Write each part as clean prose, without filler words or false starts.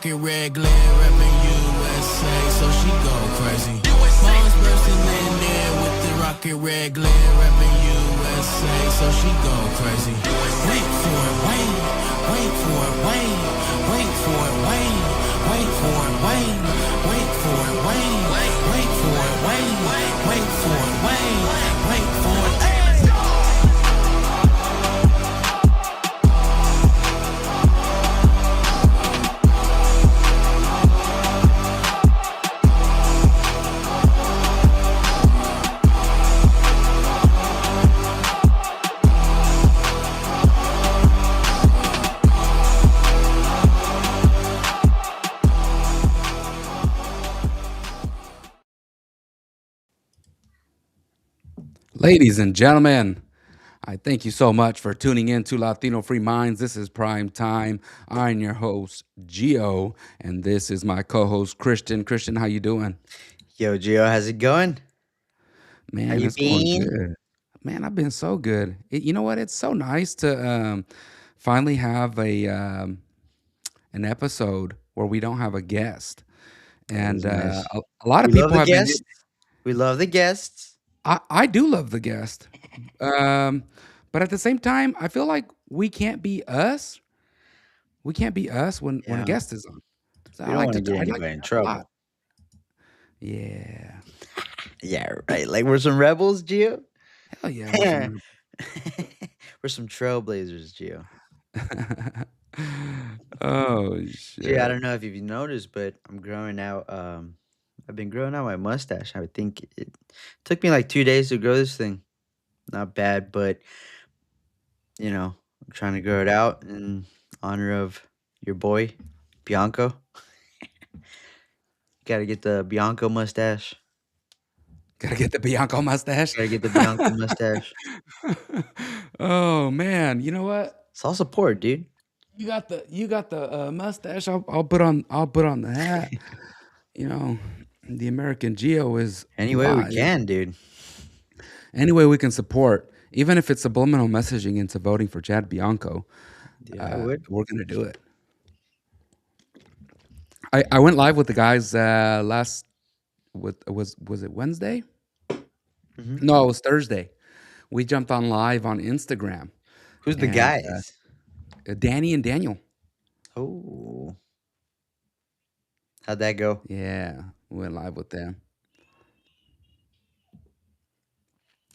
rocket red glare, reppin' USA, so she go crazy. Mom's bursting in there with the rocket red glare, reppin' USA, so she go crazy. Wait for it, wait for it, wait for it, wait for it, wait for it, wait for it, wait for it, wait for it. Ladies and gentlemen, I thank you so much for tuning in to Latino Free Minds. This is Prime Time. I'm your host, Gio, and this is my co-host, Christian. Christian, how you doing? Yo, Gio, how's it going? How Man, you it's going been? good. Man, I've been so good. You know what? It's so nice to finally have an episode where we don't have a guest. That And is nice. a lot of We love people the have been. guests. We love the guests. I do love the guest, um, but at the same time, I feel like we can't be us. We can't be us when a Yeah, guest is on. So we don't want to get I like to anybody in chat a lot. trouble. Yeah. Yeah, right. Like we're some rebels, Gio. Hell yeah, we're some We're some trailblazers, Gio. Oh Gio, I shit. don't know if you've noticed, but I'm growing out. I've been growing out my mustache. I would think it took me like 2 days to grow this thing. Not bad, but I'm trying to grow it out in honor of your boy, Bianco. Got to get the Bianco mustache. Gotta get the Bianco mustache. Got to get the Bianco mustache. Oh man, you know what? It's all support, dude. You got the mustache. I'll put on the hat. You know, the American Geo is Any way we live. can, dude. Any way we can support, even if it's subliminal messaging into voting for Chad Bianco, Dude, I would. we're gonna do it. I went live with the guys last with was it Wednesday? Hmm. No, it was Thursday. We jumped on live on Instagram, Who's the and guys? Danny and Daniel. Oh, how'd that go? Yeah, we went live with them.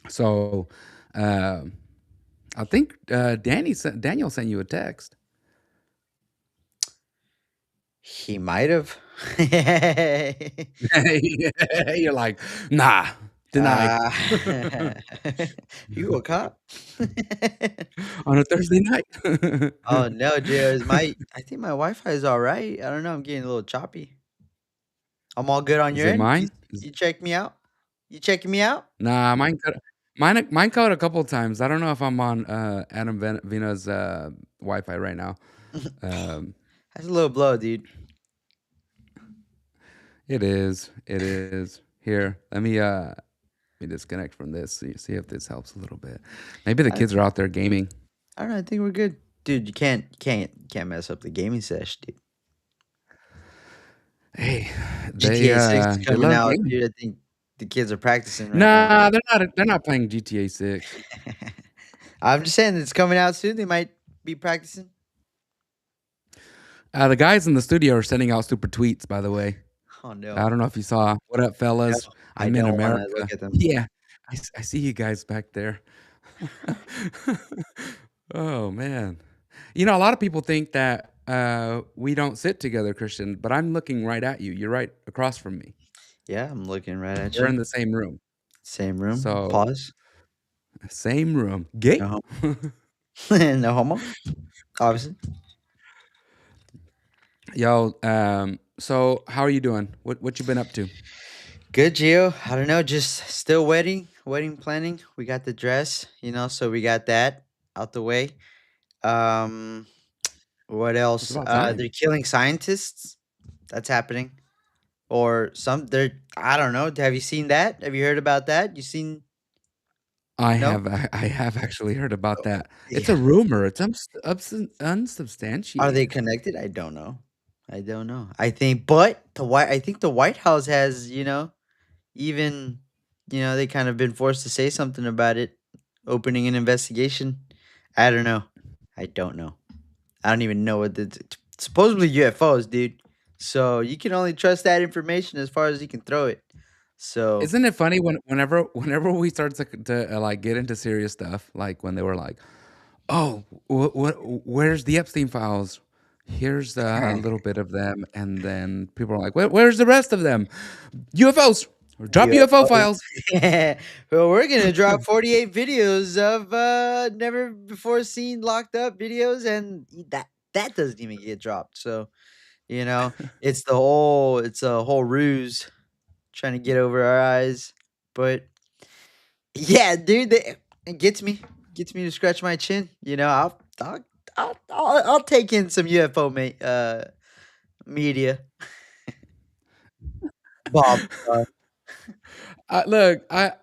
So, um, I think Daniel sent you a text. He might have. You're like, nah, denied. uh, you a cop? On a Thursday night. Oh no, Gio, is my I think my Wi-Fi is all right. I don't know. I'm getting a little choppy. I'm all good on Is your it end. mine? You check me out. You checking me out? Nah, mine cut a couple times. I don't know if I'm on Adam Vina's Wi-Fi right now. Um, That's a little blow, dude. it is. It is. Here, let me disconnect from this. See if this helps a little bit. Maybe the I, kids are out there gaming. I don't know. I think we're good, dude. You can't mess up the gaming sesh, dude. Hey, GTA 6 is they coming love out, gaming. dude. I think the kids are practicing right now. Nah, they're not playing GTA 6. I'm just saying it's coming out soon. They might be practicing. The guys in the studio are sending out super tweets, by the way. Oh no, I don't know if you saw. What up, no, fellas? I I'm in don't want to America. look at them. Yeah, I see you guys back there. Oh man, a lot of people think that we don't sit together, Christian. But I'm looking right at you. You're right across from me. Yeah, I'm looking right at We're you. in the same room. Same room. So Pause. same room. Gay. No, no homo. Obviously. Yo. So how are you doing? What you been up to? Good, Gio. I don't know. Just still wedding planning. We got the dress, so we got that out the way. Um, what It's else? about time. They're killing scientists. That's happening. Or some. They're. I don't know. Have you seen that? Have you heard about that? You seen? No. I have actually heard about that. It's a Yeah. rumor. It's Are they unsubstantiated. connected? I don't know. I don't know. I think, but I think the White House has, even, they kind of been forced to say something about it, opening an investigation. I don't know. I don't know. I don't even know what supposedly UFOs, dude. So you can only trust that information as far as you can throw it. So Isn't it funny whenever we start to like get into serious stuff, like when they were like, "Oh, where's the Epstein files? Here's a little bit of them," and then people are like, "Where's the rest of them? UFOs. Drop UFO UFOs. files." Well, we're gonna drop 48 videos of never before seen locked up videos, and that doesn't even get dropped. So you know, it's a whole ruse trying to get over our eyes. But yeah, dude, it gets me to scratch my chin. I'll take in some UFO media. Bob, Look, I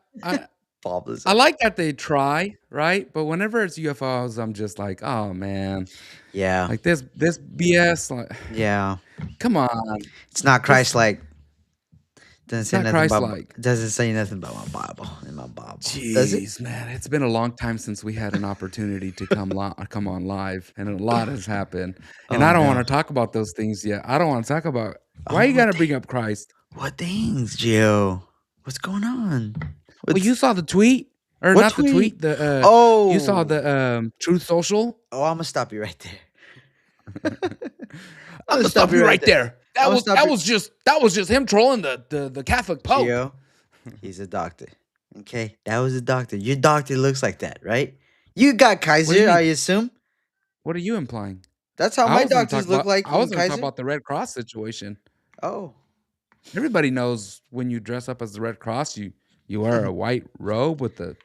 Bob is I like that they try, right? But whenever it's UFOs, I'm just like, "Oh man, yeah, like this BS. Like, yeah. come on, It's not just Christ like. Doesn't it's say not nothing Christ about. like." Doesn't say nothing about my Bible in my Bible. Does it? Jeez, man, it's been a long time since we had an opportunity to come on live, and a lot has happened. And Oh I don't no. want to talk about those things yet. I don't want to talk about why Oh, you got to bring up Christ. what things, Gio? What's going on? Well, you What's saw the tweet, or what not the tweet? tweet. The you saw Oh, the Truth Social. I'm gonna stop you right there. I'm I'm gonna gonna stop stop you you right right there. there. I'm gonna stop you, That was just him trolling the Catholic Pope. Gio. He's a doctor. Okay, that was a doctor. Your doctor looks like that, right? You got What do you Kaiser, I mean? assume. What are you implying? That's how my doctors look like I was in gonna talk Kaiser. about the Red Cross situation. Oh, Everybody knows when you dress up as the Red Cross, you wear a white robe with the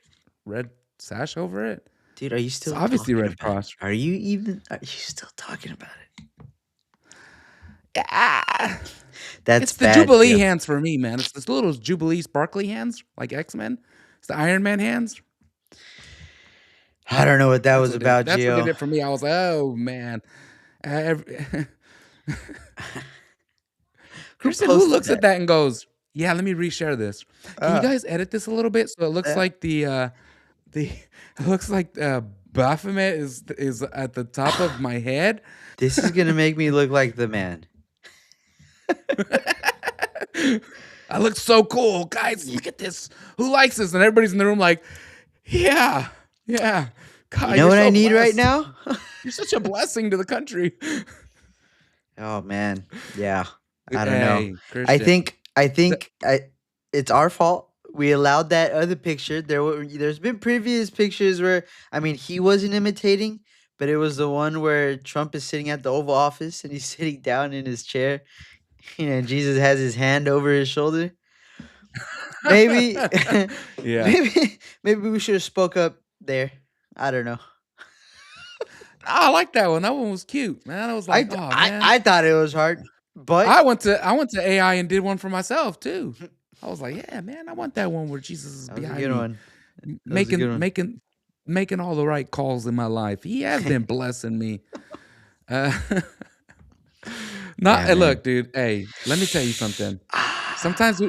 red sash over it. dude, are you It's still obviously talking Red about it? Cross. Are you still talking about it? Ah, That's it's the bad, Jubilee Gio. hands for me, man. It's the little Jubilee sparkly hands, like X-Men. It's the Iron Man hands. I don't know what that was about, That's what did Gio. it for me. I was like, oh man. Every- Who Christian, who posted looks at that? that and goes, "Yeah, let me reshare this. Can you Uh, guys edit this a little bit so it looks uh, like the it looks like Baphomet is at the top of my head." this is gonna make me look like the man. I look so cool, guys. Look at this. Who likes this? And everybody's in the room like, yeah, yeah. You God, know you're what I so need right blessed. now? You're such a blessing to the country. Oh man, yeah. I don't know. Hey, I Christian. think I think I it's our fault. We allowed that other picture. There's been previous pictures where I mean he wasn't imitating, but it was the one where Trump is sitting at the Oval Office and he's sitting down in his chair. And Jesus has his hand over his shoulder. Maybe Yeah. maybe we should have spoke up there. I don't know. I like that one. That one was cute, man. I was like, oh man. I thought it was hard, but I went to AI and did one for myself too. I was like, yeah, man, I want that one where Jesus is that was a behind good me, one. That was a good one. making all the right calls in my life. He has been blessing me. Uh, Yeah, man. look, dude. Hey, let me tell you something. Sometimes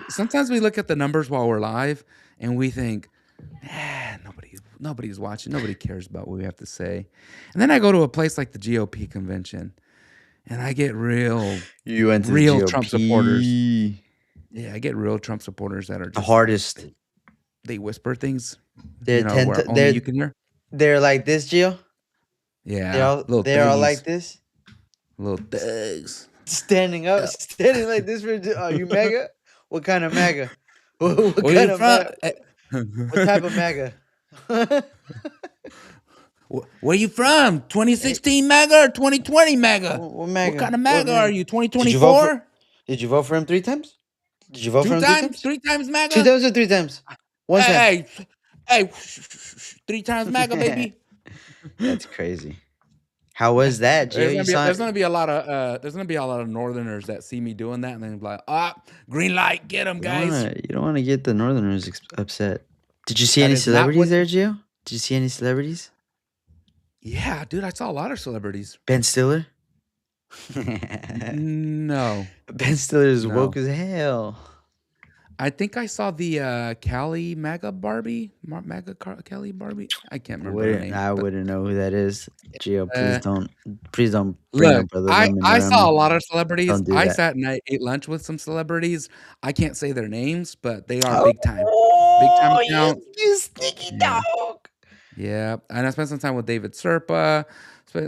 we look at the numbers while we're live and we think, nobody's watching, nobody cares about what we have to say. And then I go to a place like the GOP convention, and I get You went to the real Trump supporters. GOP. Yeah, I get real Trump supporters that are The just hardest. they whisper things, They tend to where only you can hear. they're like this, Gio. Yeah, little They're all like thuggies, this, little thugs. standing up, Yeah. standing like this. Are you mega? What kind of mega? What Where kind you of from? what type of mega? Where you from? 2016 MAGA or 2020 MAGA? What What mega? kind of What MAGA are mega? you? Did you vote for? 2024? Did you vote for him 3 times? Did you vote for Two him three times? times? Three times Two MAGA? times or 3 times? One time. Hey, hey, three times MAGA, baby. That's crazy. How was that, Gio? You saw There's it? gonna be a lot of Northerners that see me doing that and then be like, green light, get them, guys. You don't wanna get the Northerners upset. Did you see That any is not celebrities what. there, Gio? Did you see any celebrities? Yeah, dude, I saw a lot of celebrities. Ben Stiller? No, Ben Stiller is woke no. as hell. I think I saw the Callie Mega Barbie, Kelly Barbie. I can't remember her Wouldn't name, I but wouldn't know who that is. Gio, uh, please don't bring look, up other I women I around saw me. a lot of celebrities. Don't do I that. sat and I ate lunch with some celebrities. I can't say their names, but they are big time Oh, account. you sneaky Yeah. dog. Yeah, and I spent some time with David Serpa.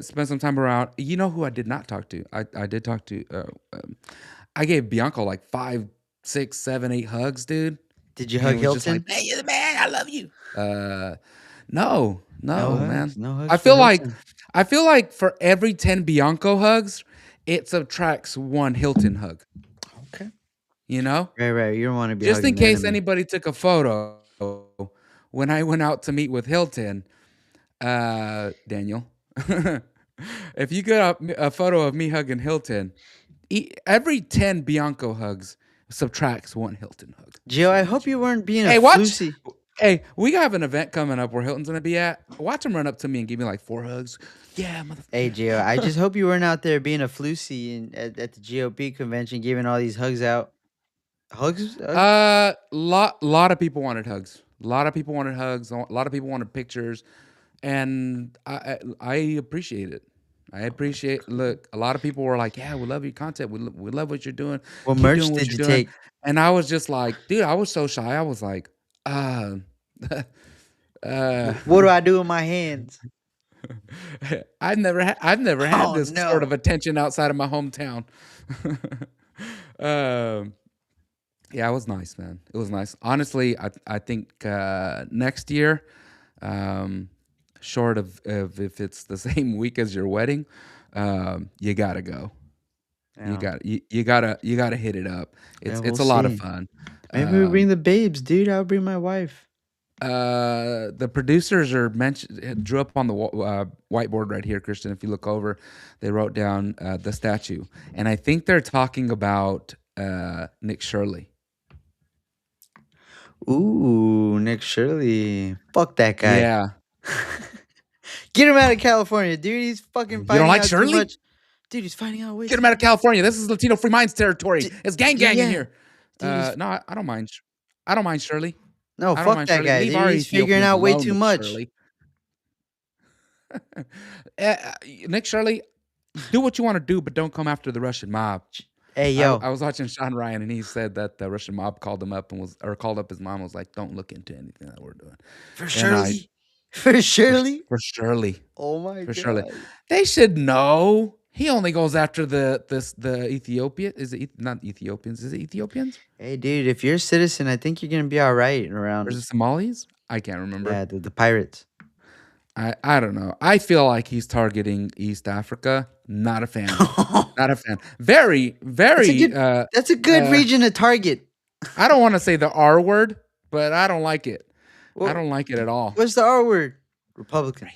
Spent some time around. You know who I did not talk to? I did talk to. I gave Bianca like 5, 6, 7, 8 hugs, dude, Did you and it hug was just like, Hilton? "Man, you're the man. I love you." No, No no, hugs. man. No hugs I for feel like, Hilton. I feel like for every 10 Bianco hugs, it subtracts one Hilton hug. Okay. You know, Right, right. You don't want to be just in hugging the case enemy. anybody took a photo when I went out to meet with Hilton. Daniel, if you get a photo of me hugging Hilton, every 10 Bianco hugs subtracts one Hilton hug. Gio, Just I want to hope let you you know. weren't being a Hey, watch. flusy. Hey, we have an event coming up where Hilton's gonna be at. Watch him run up to me and give me like 4 hugs. Yeah, Hey, motherfucker. Gio, I just hope you weren't out there being a flusy at the GOP convention, giving all these hugs out. Hugs? Lot of people wanted hugs. A lot of people wanted hugs. A lot of people wanted pictures, and I appreciate it. I appreciate. Look, a lot of people were like, "Yeah, we love your content. We love what you're doing. What Keep merch doing what did you're you doing." take? And I was just like, dude, I was so shy. I was like, uh, uh, What do I do with my hands? I've never had Oh this sort of no. attention outside of my hometown. um, Yeah, it was nice, man. It was nice. Honestly, I think next year, um, short of if it's the same week as your wedding, you gotta go. Yeah. You gotta hit it up. Yeah, we'll It's a lot of see. fun. Maybe we Um, bring the babes, dude. I'll bring my wife. the producers are mentioned drew up on the whiteboard right here, Christian. If you look over, they wrote down the statue, and I think they're talking about Nick Shirley. Ooh, Nick Shirley. Fuck that guy. Yeah, Get him out of California, dude. He's fucking you don't finding like out too Shirley? much. Dude, he's finding out way Get too him out of much. California. This is Latino Free Minds territory. It's gang gang in Yeah. here. Dude, he's No, I don't mind. I don't mind Shirley. no, I don't fuck mind that Shirley. guy, Leave dude. our He's figuring Ethiopians out way alone, too Nick much. Shirley. Nick Shirley, do what you want to do, but don't come after the Russian mob. Hey, I, yo. I was watching Sean Ryan, and he said that the Russian mob called him up and called up his mom, and was like, "Don't look into anything that we're doing." For And Shirley? For for, Shirley? for Shirley, Oh my for Shirley, god. they should know. He only goes after the Ethiopian. Is it not Ethiopians? Is it Ethiopians? Hey, dude, if you're a citizen, I think you're gonna be all right Or is around. it Somalis? I can't remember. Yeah, the pirates. I don't know. I feel like he's targeting East Africa. Not a fan. Not a fan. Very, That's a very good. That's a good region to target. I don't want to say the R word, but I don't like it. I What? don't like it at all. What's the R word? Republican.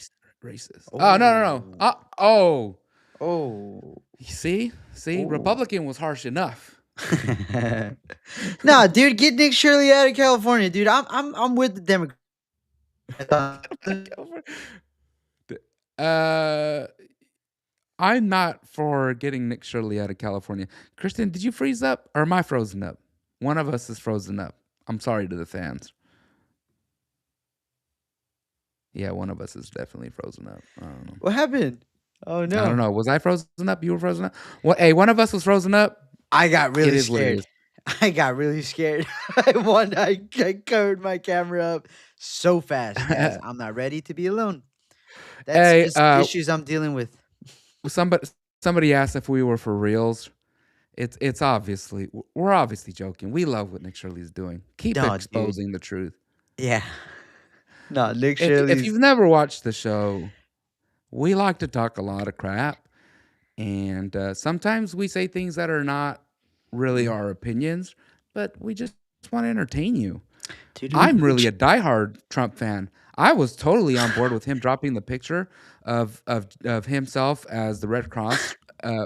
Racist. Oh, no, no, no. Oh. Oh. See? See? Oh. Republican was harsh enough. Nah, dude, get Nick Shirley out of California, dude. I'm with the Democrats. uh I'm not for getting Nick Shirley out of California. Christian, did you freeze up or am I frozen up? One of us is frozen up. I'm sorry to the fans. Yeah, one of us is definitely frozen up. I don't know. What happened? Oh I don't no. know. Was I frozen up? You were frozen up? Well, hey, one of us was frozen up. I got It really is what it scared. is. I got really scared. I covered my camera up so fast, guys. I'm not ready to be alone. That's Hey, just issues I'm dealing with. somebody asked if we were for reals. It's obviously we're obviously joking. We love what Nick Shirley's doing. Keep No, dude. exposing the truth. Yeah. No, Nick If Shirley's. you've never watched the show, we like to talk a lot of crap, and sometimes we say things that are not really our opinions, but we just want to entertain you. Dude, I'm really a diehard Trump fan. I was totally on board with him dropping the picture of himself as the Red Cross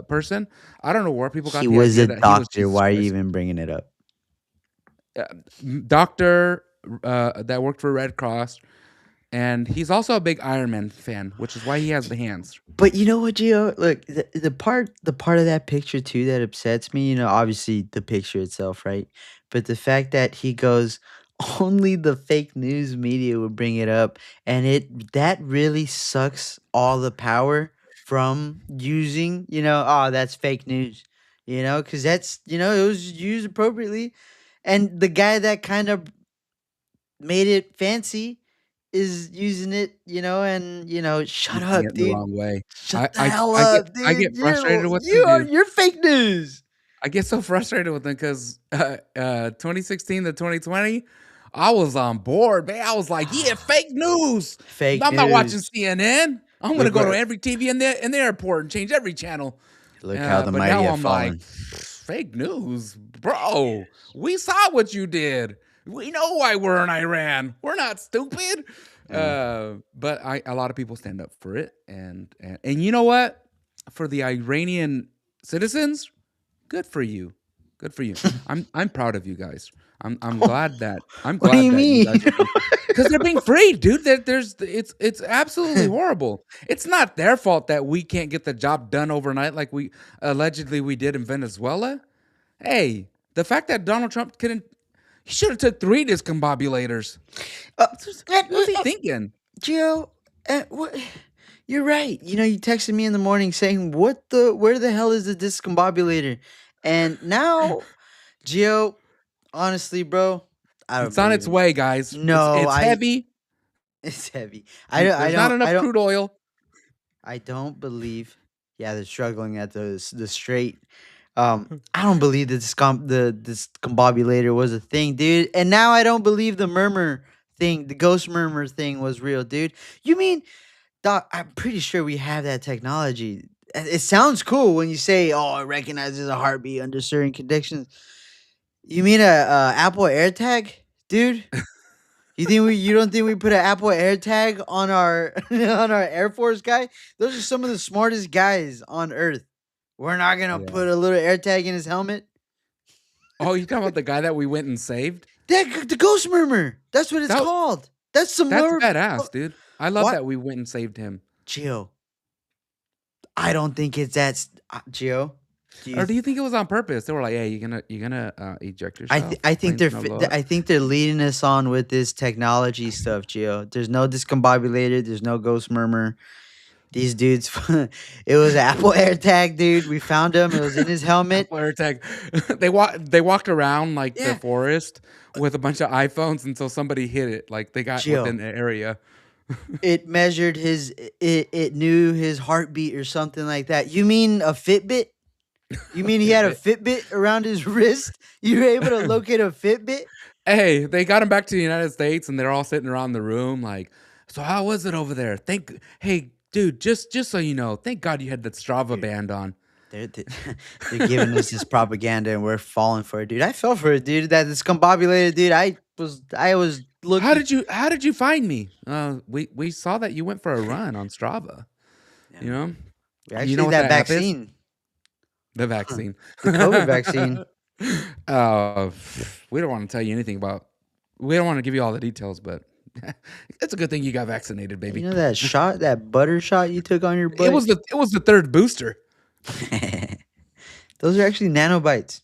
person. I don't know where people got he the was idea a that he was doctor. Jesus Why are you Christ. even bringing it up? Doctor that worked for Red Cross. and he's also a big Iron Man fan, which is why he has the hands. But you know what, Gio? Look, the part of that picture too that upsets me, obviously the picture itself, right? But the fact that he goes, only the fake news media would bring it up, and that really sucks all the power from using, oh, that's fake news, because that's, it was used appropriately, and the guy that kind of made it fancy is using it, and shut Using it up, in the dude. wrong way. Shut I the I hell I get up, I dude. get frustrated with them, You are dude. you're fake news. I get so frustrated with them because 2016 to 2020, I was on board, man. I was like, yeah, fake news. Fake I'm not watching news. CNN. I'm gonna Look go to where every TV in the airport and change every channel. look how the But mighty now have I'm like, fallen. fake news, bro. We saw what you did. We know why we're in Iran. We're not stupid. Yeah. But a lot of people stand up for it, and you know what? For the Iranian citizens, good for you. Good for you. I'm proud of you guys. I'm What do glad you that you mean? guys are being because they're being free, dude. It's absolutely horrible. It's not their fault that we can't get the job done overnight like we allegedly we did in Venezuela. Hey, the fact that Donald Trump couldn't he should have took 3 discombobulators. uh, What's he thinking? Gio, what? You're right. You texted me in the morning saying, where the hell is the discombobulator? And now, Gio, honestly, bro, I don't It's on believe its it. way, guys. No, It's heavy. it's heavy. I don't, I There's not don't, I enough don't, crude oil. I don't believe. Yeah, they're struggling at the straight. I don't believe that the discombobulator was a thing, dude. And now I don't believe the murmur thing, the ghost murmur thing was real, dude. You mean, Doc? I'm pretty sure we have that technology. It sounds cool when you say, "Oh, it recognizes a heartbeat under certain conditions." You mean a Apple AirTag, dude? You don't think we put an Apple AirTag on our on our Air Force guy? Those are some of the smartest guys on Earth. We're not gonna Yeah. put a little AirTag in his helmet. Oh, you talking about the guy that we went and saved? The Ghost Murmur. That's what it's That called. That's some that's more. badass, dude. I love What? that we went and saved him. Gio, I don't think it's Gio. Do you? Or do you think it was on purpose? They were like, "Hey, you gonna eject yourself? I think Plane's gonna blow up." I think they're leading us on with this technology stuff, Gio. There's no discombobulator. There's no Ghost Murmur. These dudes, it was Apple AirTag, dude. We found him. It was in his helmet. Apple AirTag. They walked around like the Yeah, forest with a bunch of iPhones until somebody hit it. Like they got Gio. within the area. It measured it knew his heartbeat or something like that. You mean a Fitbit? You mean he had a Fitbit. Fitbit around his wrist? You were able to locate a Fitbit? Hey, they got him back to the United States, and they're all sitting around the room like, "So how was it over there? Hey, dude, just so you know, thank God you had that Strava Dude, band on." they're giving us this propaganda and we're falling for it, dude. I fell for it, dude. That discombobulated, dude. I was looking. How did you find me? We saw that you went for a run on Strava. Yeah. You know, you know Actually, what that that app is? vaccine, The vaccine. the COVID vaccine. uh, we don't want to tell you anything about. We don't want to give you all the details, but it's a good thing you got vaccinated, baby. You know that shot, that butter shot you took on your It butt? was the third booster. Those are actually nanobites.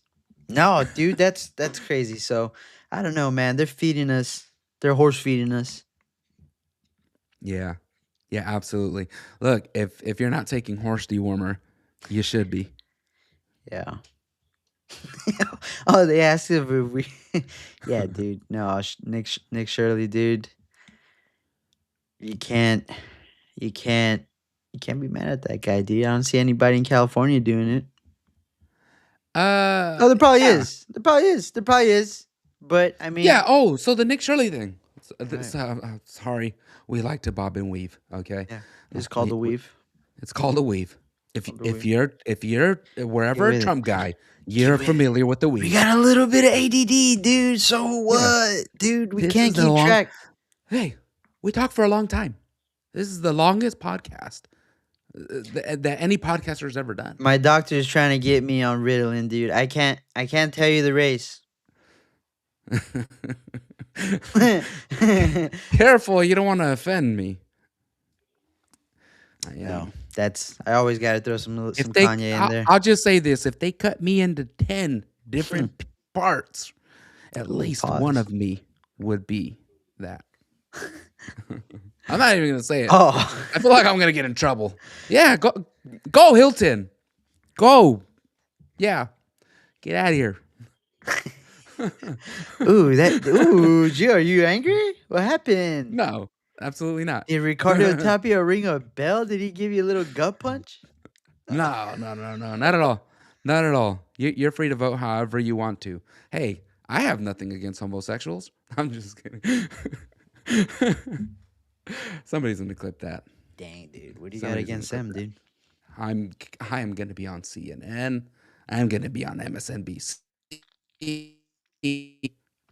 No, dude, that's crazy. So I don't know, man. They're feeding us. They're horse feeding us. Yeah, yeah, absolutely. Look, if you're not taking horse dewormer, you should be. Yeah. Oh, they asked if we. Yeah, dude. No, Nick Shirley, dude. You can't. You can't. You can't be mad at that guy, dude. I don't see anybody in California doing it. Oh, there probably Yeah, is. There probably is. There probably is. But I yeah. mean, Oh, so the Nick Shirley thing. right. Sorry, we like to bob and weave. Okay, Yeah, it's called the we weave. it's called a weave. Called the weave. If you're Get wherever a with it. Trump guy, Get you're with it. familiar with the We weave. got a little bit of ADD, dude. So Yeah, what, dude? We this can't is the keep long. track. Hey, we talked for a long time. This is the longest podcast that any podcaster's ever done. My doctor's trying to get me on Ritalin, dude. I can't tell you the race. Careful, you don't want to offend me. I No, am. that's I always got to throw If some they, Kanye in there. I'll just say this: if they cut me into 10 different parts, at Ooh, least one pause. of me would be that. I'm not even gonna say it. Oh, I feel like I'm gonna get in trouble. Yeah, go, Hilton, go. Yeah, get out of here. Gio, are you angry? What happened? No, absolutely not. Did Ricardo Tapia ring a bell? Did he give you a little gut punch? No, no, no, no, not at all. Not at all. You're free to vote however you want to. Hey, I have nothing against homosexuals. I'm just kidding. Somebody's gonna clip that. Dang, dude, what do you got Somebody's gonna against clip them, that. dude? I am gonna be on CNN. I'm gonna be on MSNBC,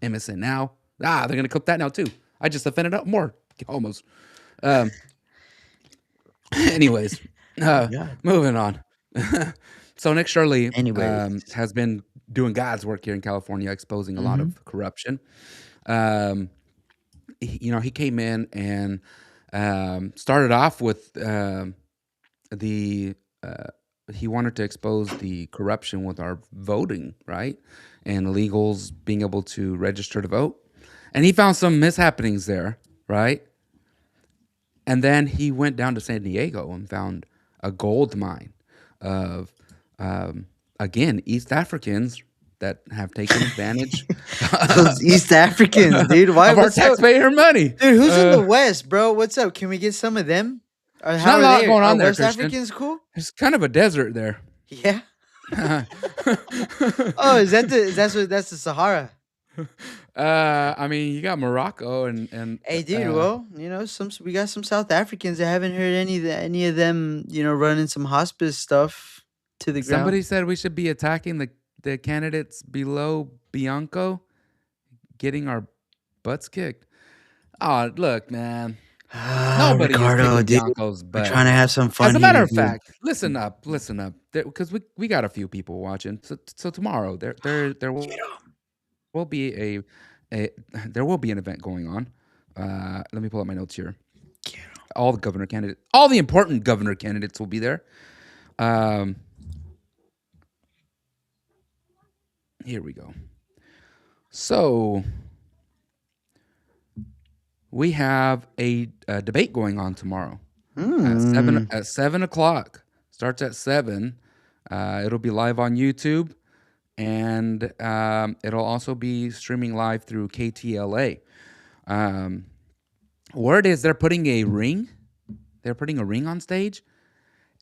MSN Now. They're gonna clip that now too. I just offended up more almost. Um, anyways, Oh uh, God. moving on. So Nick Shirley Anyways, has been doing God's work here in California, exposing a lot mm-hmm. of corruption. Um, he came in and started off with the he wanted to expose the corruption with our voting, right? And illegals being able to register to vote. And he found some mishappenings there, right? And then he went down to San Diego and found a gold mine of, um, again, East Africans that have taken advantage Those East Africans, dude. Why? of our What's up, taxpayer money. dude? Who's in the West, bro? What's up? Can we get some of them? Or There's how not a are lot they? going Are on there, West Christian. Africans cool? It's kind of a desert there. Yeah. Oh, that's the Sahara? I mean, you got Morocco and Hey, dude. Well, we got some South Africans. I haven't heard any of them, running some hospice stuff to the ground. somebody said we should be attacking the candidates below Bianco, getting our butts kicked. Oh, look, man. Ah, Nobody is Ricardo, kicking dude. Bianco's We're butt. trying to have some As fun a matter here, of dude. fact, listen up, because we got a few people watching. So tomorrow there will be a there will be an event going on. Let me pull up my notes here. All the important governor candidates will be there. Um, here we go. So we have a debate going on tomorrow at seven Hmm. at 7 o'clock. Starts at 7. It'll be live on YouTube, and it'll also be streaming live through KTLA. Um, word is they're putting a ring. They're putting a ring on stage,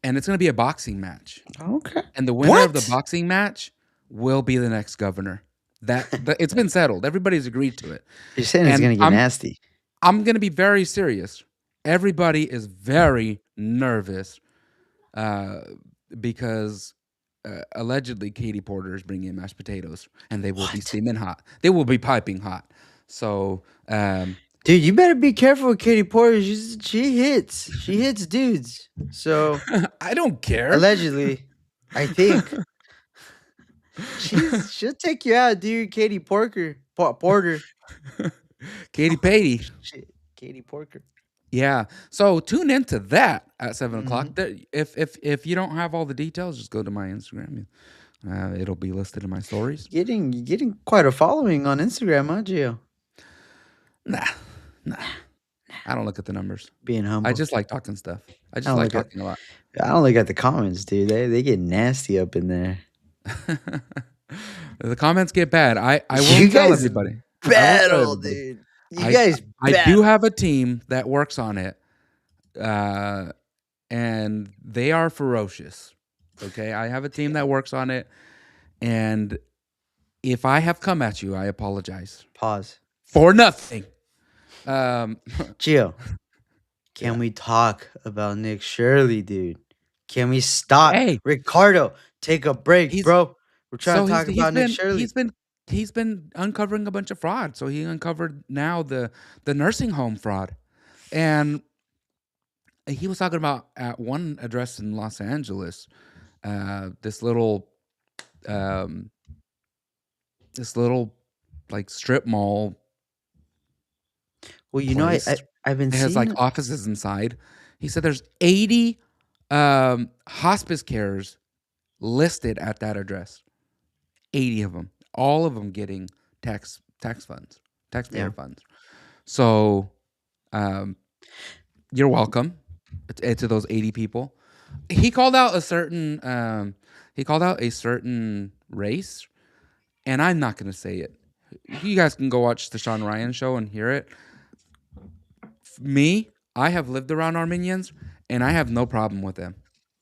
and it's going to be a boxing match. Okay. And the winner of the What? boxing match will be the next governor. It's been settled. Everybody's agreed to it. You're saying it's And gonna get nasty. I'm going to be very serious. Everybody is very nervous uh, because allegedly Katie Porter is bringing in mashed potatoes, and they will be What? steaming hot. They will be piping hot. So Dude, you better be careful with Katie Porter. She hits. She hits dudes. So I don't care. allegedly, I think she'll take you out, dude. Katie Porter. Katie Patey. Shit, Katie Porter. Yeah. So tune into that at 7 o'clock. Hmm. If you don't have all the details, just go to my Instagram. It'll be listed in my stories. Getting quite a following on Instagram, huh, Gio? Nah, nah. I don't look at the numbers. Being I humble. just like talking stuff. I I just don't like look at talking a lot. I don't look at the comments, dude. They get nasty up in there. The comments get bad. I You won't tell guys everybody. I won't tell battle, everybody. dude. You I guys I do battle. have a team that works on it, uh, and they are ferocious. Okay, I have a team that works on it, and if I have come at you, I apologize Pause. for nothing. Um, Gio, can yeah. we talk about Nick Shirley, dude? Can we stop? Hey, Ricardo, take a break, he's bro. We're trying so to talk he's about Nick been Shirley. he's been uncovering a bunch of fraud. So he uncovered now the nursing home fraud, and he was talking about at one address in Los Angeles, this little um, like strip mall Well, place. I've been It has seeing like it. offices inside. He said there's 80 hospice cares listed at that address. 80 of them, all of them getting tax funds, taxpayer Yeah. funds. So um, you're welcome to those 80 people. He called out a certain race, and I'm not going to say it. You guys can go watch the Sean Ryan show and hear it. Me, I have lived around Armenians, and I have no problem with them.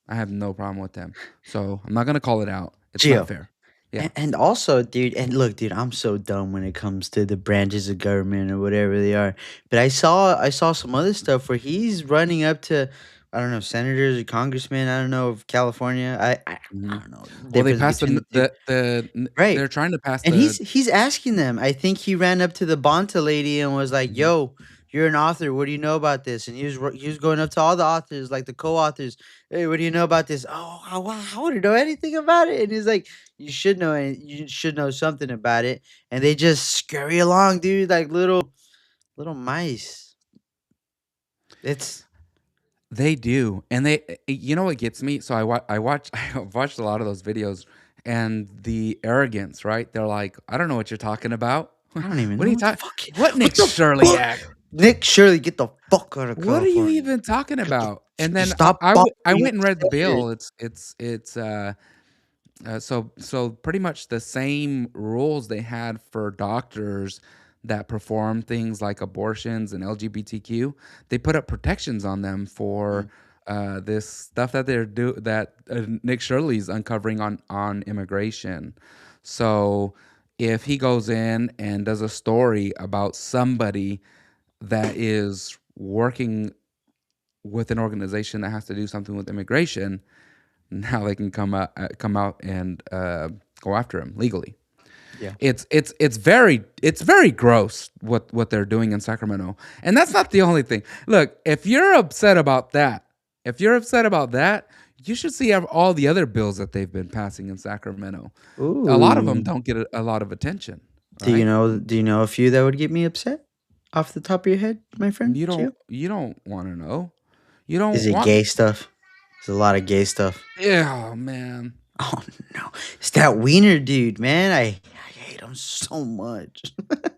I have no problem with them. So I'm not going to call it out. It's not Gio. fair. Yeah. And also, dude, and look, dude, I'm so dumb when it comes to the branches of government or whatever they are. But I saw some other stuff where he's running up to, I don't know, senators or congressmen. I don't know of California. I Hmm. don't know the Well, they difference passed between the two. they're Right. trying to pass And the. he's asking them. I think he ran up to the Bonta lady and was like, Mhm. "Yo, you're an author. What do you know about this?" And he was going up to all the authors, like the co-authors. "Hey, what do you know about this?" "Oh, I wouldn't know anything about it." And he's like, "You should know. You should know something about it." And they just scurry along, dude, like little mice. It's They do, and you know what gets me? So I watch I've watched a lot of those videos, and the arrogance, right? They're like, I don't know what you're talking about. I don't even What are know you what the talking? fuck. What What Nick the Shirley fuck? act? Nick Shirley, get the fuck out of What are you California. even talking Get the about? And then stop I bothering went the and read the senators. bill. So pretty much the same rules they had for doctors that perform things like abortions and LGBTQ, they put up protections on them for Mm. this stuff that Nick Shirley's uncovering on immigration. So if he goes in and does a story about somebody that is working with an organization that has to do something with immigration, now they can come out and go after him legally. Yeah. It's very gross what they're doing in Sacramento, and that's not the only thing. Look, if you're upset about that, you should see all the other bills that they've been passing in Sacramento. A lot of them Ooh. don't get a lot of attention, right? Do you know a few that would get me upset off the top of your head, my friend? Gio? You don't want to know. You Is don't it want. gay stuff? There's a lot of gay stuff. Yeah, man. Oh no. It's that wiener dude, man. I hate him so much.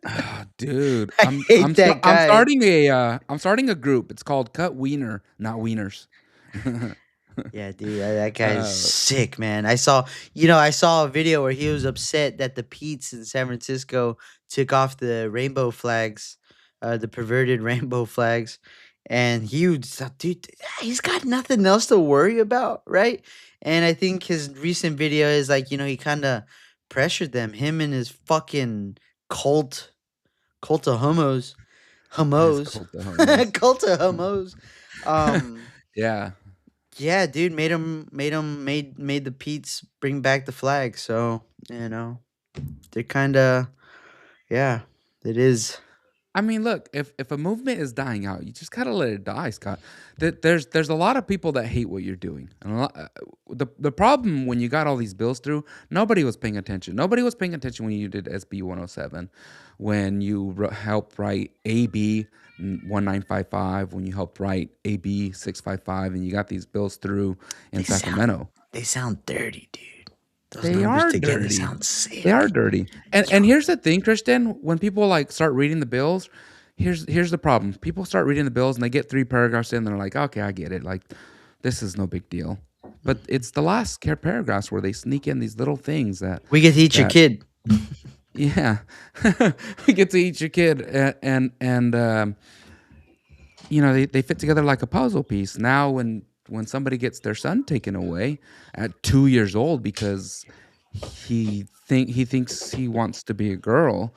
Ah, dude, I hate that guy. I'm starting a group. It's called Cut Wiener, not Wieners. Yeah, dude, that guy is uh, sick, man. I saw a video where he was upset that the Pete's in San Francisco took off the rainbow flags, the perverted rainbow flags, and dude, he's got nothing else to worry about, right? And I think his recent video is like, he kind of pressured them, him and his fucking cult, cult of his homos, cult of homos. cult of homos. Um, Yeah. yeah, dude, made the Pete's bring back the flag. So they're kind of yeah, it is. I mean, look, if a movement is dying out, you just gotta let it die, Scott. There's a lot of people that hate what you're doing, and the problem when you got all these bills through, nobody was paying attention. Nobody was paying attention when you did SB 107, when you helped write AB 1955, when you helped write AB 655, and you got these bills through They in sound Sacramento. they sound dirty, dude. Those They numbers are together dirty. sound They are sick. dirty. Yo, And here's the thing, Christian, when people like start reading the bills, here's the problem. People start reading the bills and they get 3 paragraphs in, and they're like, "Okay, I get it. Like this is no big deal." But it's the last paragraphs where they sneak in these little things we get to eat your that kid. yeah. We get to eat your kid, they fit together like a puzzle piece. Now when somebody gets their son taken away at 2 years old because he thinks he wants to be a girl,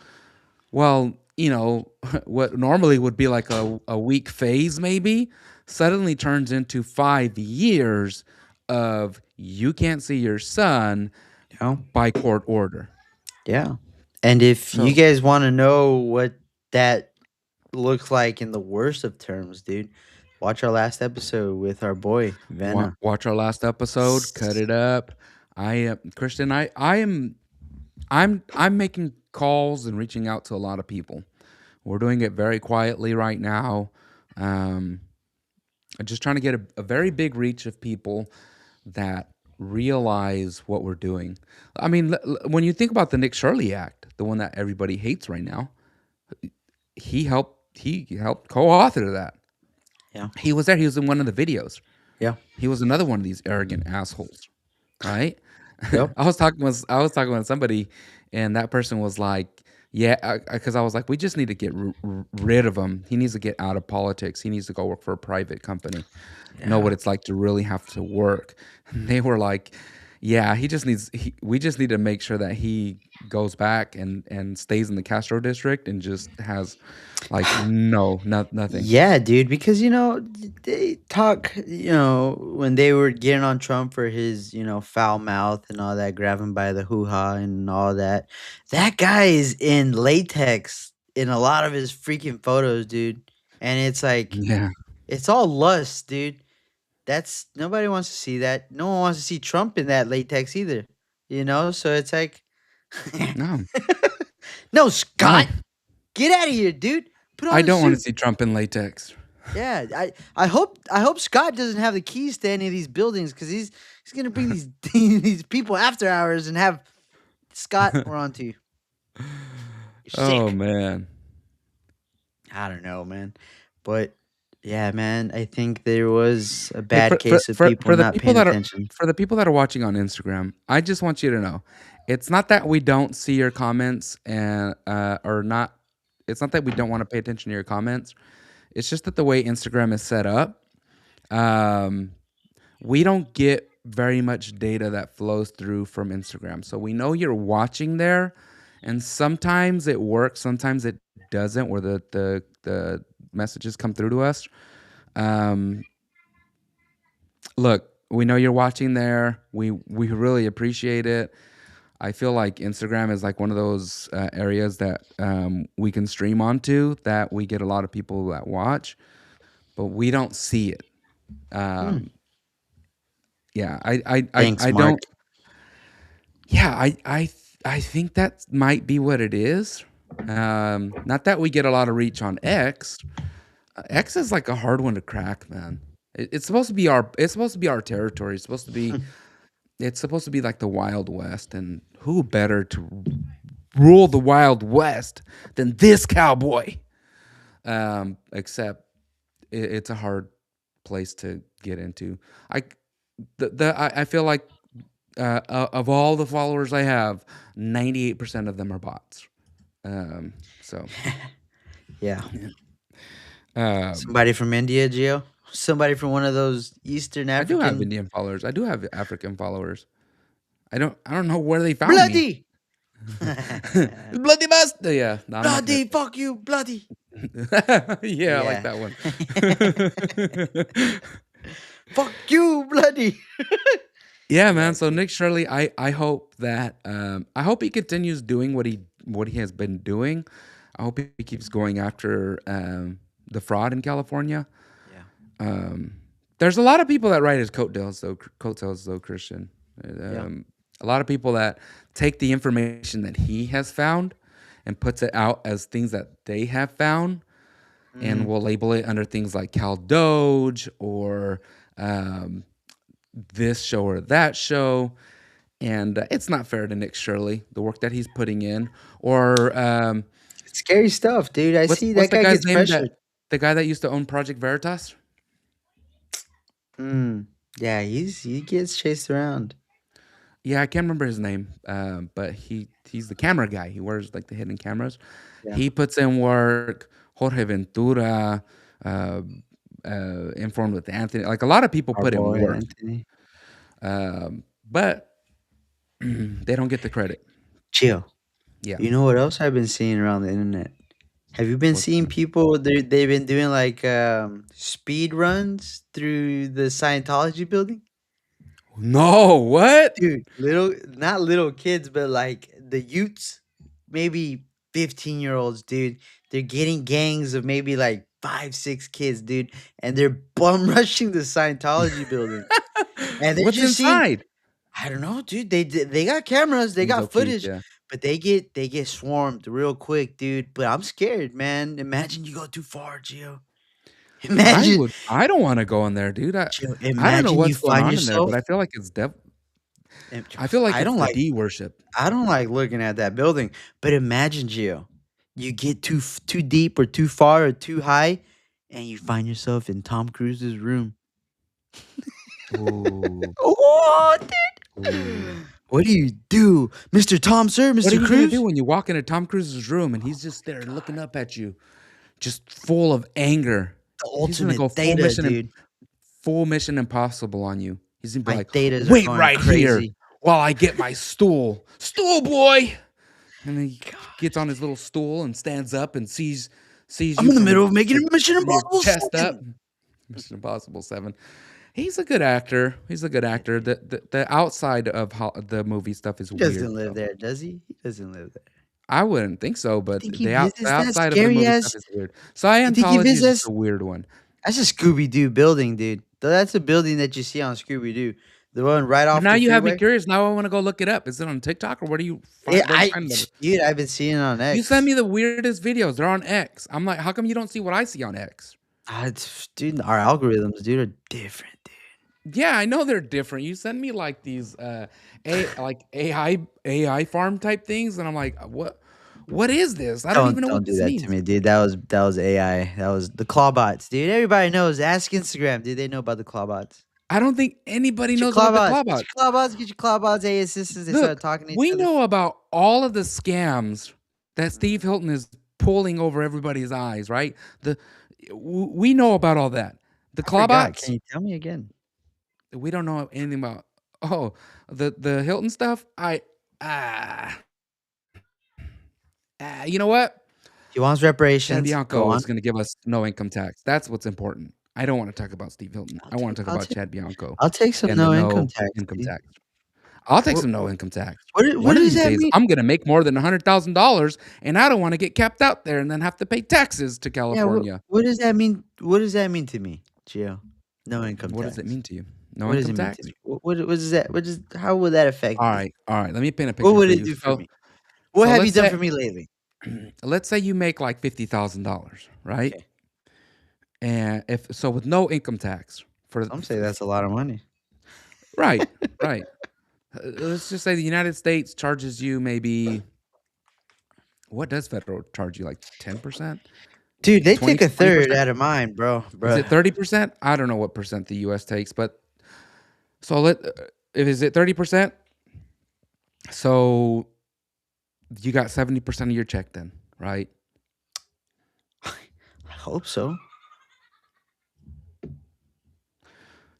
well, what normally would be like a week phase maybe suddenly turns into 5 years of you can't see your son You know? by court order. Yeah. And if you So guys want to know what that looks like in the worst of terms, dude, watch our last episode with our boy Vanna. watch our last episode, cut it up. Christian, I'm making calls and reaching out to a lot of people We're doing it very quietly right now. Um, just trying to get a very big reach of people that realize what we're doing. I mean, when you think about the Nick Shirley Act, the one that everybody hates right now, he helped co-author that. Yeah. He was there. He was in one of the videos. Yeah. He was another one of these arrogant assholes, right? Yep. I was talking with somebody, and that person was like, "Yeah," because I was like, "We just need to get rid of him. He needs to get out of politics. He needs to go work for a private company, know Yeah. what it's like to really have to work." And they were like, "Yeah, he just needs. We just need to make sure that he goes back and stays in the Castro district and just has like nothing." Yeah, dude, because they talk, when they were getting on Trump for his, foul mouth and all that, grab him by the hoo-ha and all that. That guy is in latex in a lot of his freaking photos, dude. And it's like Yeah. it's all lust, dude. That's nobody wants to see that. No one wants to see Trump in that latex either. So it's like No. no, No. Scott, get out of here, dude. Put on I the don't want to suit. see Trump in latex. Yeah, I hope Scott doesn't have the keys to any of these buildings because he's gonna bring these these people after hours and have Scott. We're on to you. You're Oh sick. man. I don't know, man, but yeah, man, I think there was a Hey, bad case of people for the not people paying that are attention. watching on Instagram, I just want you to know, it's not that we don't see your comments and or not. It's not that we don't want to pay attention to your comments. It's just that the way Instagram is set up, um, we don't get very much data that flows through from Instagram. So we know you're watching there, and sometimes it works, sometimes it doesn't, where the messages come through to us. Um, Look, we know you're watching there. We really appreciate it. I feel like Instagram is like one of those areas that we can stream onto that we get a lot of people that watch, but we don't see it. Hmm. Um, yeah, I Thanks, don't. Mark. Yeah, I think that might be what it is. Not that we get a lot of reach on X. X is like a hard one to crack, man. It's supposed to be our. It's supposed to be our territory. It's supposed to be like the Wild West, and who better to rule the Wild West than this cowboy? Except it's a hard place to get into. I I feel like of all the followers I have, 98% of them are bots. So Yeah, um, somebody from India, Gio. Somebody from one of those Eastern I do have African Indian followers. I do have African followers. I don't know where they found me. bloody. Bloody bastard. Yeah, no, I'm not gonna. Bloody, fuck you, bloody. Yeah, I like Yeah. that one. Fuck you, bloody. Yeah, man. Yeah, So dude. Nick Shirley, I hope that I hope he continues doing what he has been doing. I hope he keeps going after the fraud in California. Yeah. Um, there's a lot of people that ride his coattails though, Christian. Yeah. A lot of people that take the information that he has found and puts it out as things that they have found and Mhm. will label it under things like Cal Doge or um, this show or that show. And it's not fair to Nick Shirley, the work that he's putting in. Or It's scary stuff, dude. I what's see what's that the guy guy's gets name pressured. that the guy that used to own Project Veritas? Mm. Yeah, he gets chased around. Yeah, I can't remember his name, but he's the camera guy. He wears like the hidden cameras. Yeah. He puts in work. Jorge Ventura, uh, Informed with Anthony. Like a lot of people Our put in boy work, Anthony. but they don't get the credit. Chill. Yeah. You know what else I've been seeing around the internet? Have you been What's seeing people they've been doing like speed runs through the Scientology building? no what? Dude, not little kids, but like the youths, maybe 15-year-olds, dude. They're getting gangs of maybe like 5, 6 kids, dude, and they're bum rushing the Scientology building. And they're What's just seeing inside? I don't know, dude. They got cameras, they Seems got O'Keefe. footage, Yeah. But they get swarmed real quick, dude. But I'm scared, man. Imagine you go too far, Gio. Imagine, I don't want to go in there, dude. Gio, I don't know imagine you what's going find on in there, yourself. but I feel like it's And I feel like I it's don't the like D worship. I don't like looking at that building. But imagine, Gio, you get too deep or too far or too high, and you find yourself in Tom Cruise's room. Ooh, What? ooh. What do you do, Mr. Tom, sir, What are Mr. you gonna do Cruise? when you walk into Tom Cruise's room and he's just there looking up at you, just full of anger? The He's gonna go ultimate theta, dude. full Mission Impossible on you. He's gonna be My like, thetas are "Wait going right here crazy. while I get my stool, boy." And then he gets on his little stool and stands up and sees I'm you in the middle of making from a Mission from your Impossible chest up. 7. Mission Impossible 7. He's a good actor. He's a good actor. The outside of the movie stuff is He weird doesn't live though. there, does he? He doesn't live there. I wouldn't think so, You but think he the visits that outside of the scary movie stuff ass? is weird. You think he Scientology is just visits? a weird one. That's a Scooby Doo building, dude. That's a building that you see on Scooby Doo. The one right But off now the you have me freeway. curious. Now I want to go look it up. Is it on TikTok or where do you Yeah, find where do you find it? dude, I've been seeing it on You send X. me the weirdest videos. They're on X. I'm like, how come you don't see what I see on X? Dude, our algorithms, dude, are different, dude. Yeah, I know they're different. You send me like these AI farm type things, and I'm like, what is this? I don't even know Don't what do this that to means. me, dude. That was AI. That was the clawbots, dude. Everybody knows. Ask Instagram, dude. They know about the clawbots. I don't think anybody Get your knows about the clawbots. Get clawbots. your clawbots. Get your clawbots. AI assistants. They started Look, talking to each we other. know about all of the scams that Steve Mhm. Hilton is pulling over everybody's eyes, right? We know about all that. The I forgot. clawbots, Can you tell me again? we don't know anything about. Oh, the Hilton stuff. Ah you know what? He wants Chad reparations. Go Bianco on. is going to give us no income tax. That's what's important. I don't want to talk about Steve Hilton. I want to talk I'll about take Chad Bianco I'll take some and the no income no tax, income dude. tax. I'll take What some no income tax. what One of does these that days, mean? I'm going to make more than $100,000, and I don't want to get capped out there and then have to pay taxes to Yeah, California. what does that mean? What does that mean to me, Gio? No income What does it tax. mean to you? No What does it income mean to tax? me? What does that? How would that affect All me? right, all right. Let me paint a What picture would for it you. do for So, me? What have you let's done say, for me lately? let's say you make like $50,000, right? Okay, And if so, with no income tax some say that's a lot of money. right, right. Let's just say the United States charges you maybe what does federal charge you like 10%, Dude, they 20 took a third 20%? out of mine, bro, Is bruh. it 30%? I don't know what percent the US takes, but so if is it 30%? So you got 70% of your check then, right? I hope so.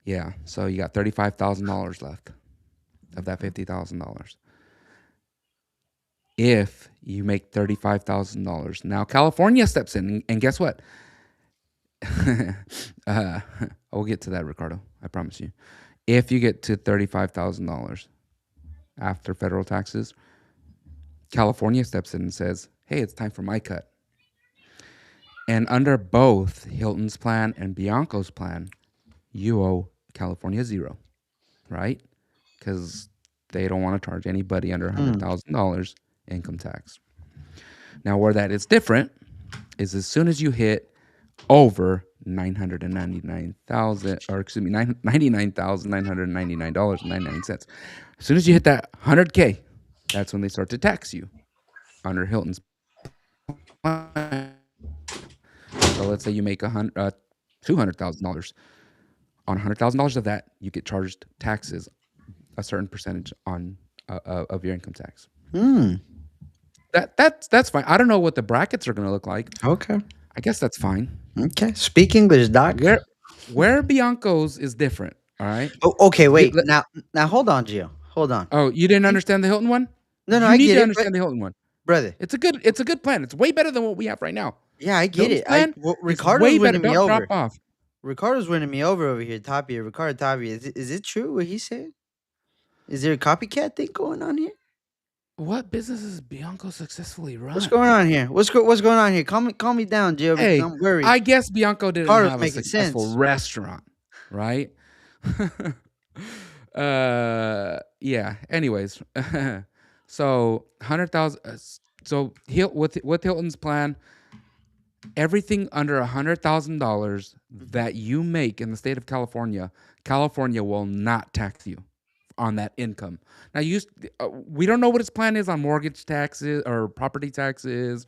Yeah. So you got $35,000 left of that $50,000. If you make $35,000, now California steps in, and guess what? uh, I'll get to that, Ricardo. I promise you. If you get to $35,000 after federal taxes, California steps in and says, "Hey, it's time for my cut." And under both Hilton's plan and Bianco's plan, you owe California zero, right? Because they don't want to charge anybody under Hmm. $100,000 income tax. Now, where that is different is as soon as you hit over 999,000, or excuse me, $99,999.99. As soon as you hit that 100K, that's when they start to tax you under Hilton's plan. So let's say you make $200,000. On $100,000 of that, you get charged taxes, a certain percentage on of your income tax. Hmm. That's fine. I don't know what the brackets are going to look like. Okay. I guess that's fine. Okay. Speak English, doc. Where Bianco's is different. All right. Oh, okay. You, Wait. Now, hold on, Gio. Hold on. oh, you didn't You- understand the Hilton one? No, You I need get to it, but understand the Hilton one. brother. It's a good plan. It's way better than what we have right now. Yeah, I get Hilton's it. plan, it's Ricardo's way better. winning me Don't drop over. off. Ricardo's winning me over here. Tapia, Ricardo Tapia. Is it true what he said? Is there a copycat thing going on here? What business is Bianco successfully run? What's going on here? What's going on here? Calm me down, Gio, because Hey, I'm worried. I guess Bianco didn't Ricardo's have a making successful sense. restaurant, right? Yeah. Anyways, So 100,000. So with Hilton's plan, everything under $100,000 Mhm. that you make in the state of California, California will not tax you on that income. Now, we don't know what his plan is on mortgage taxes or property taxes,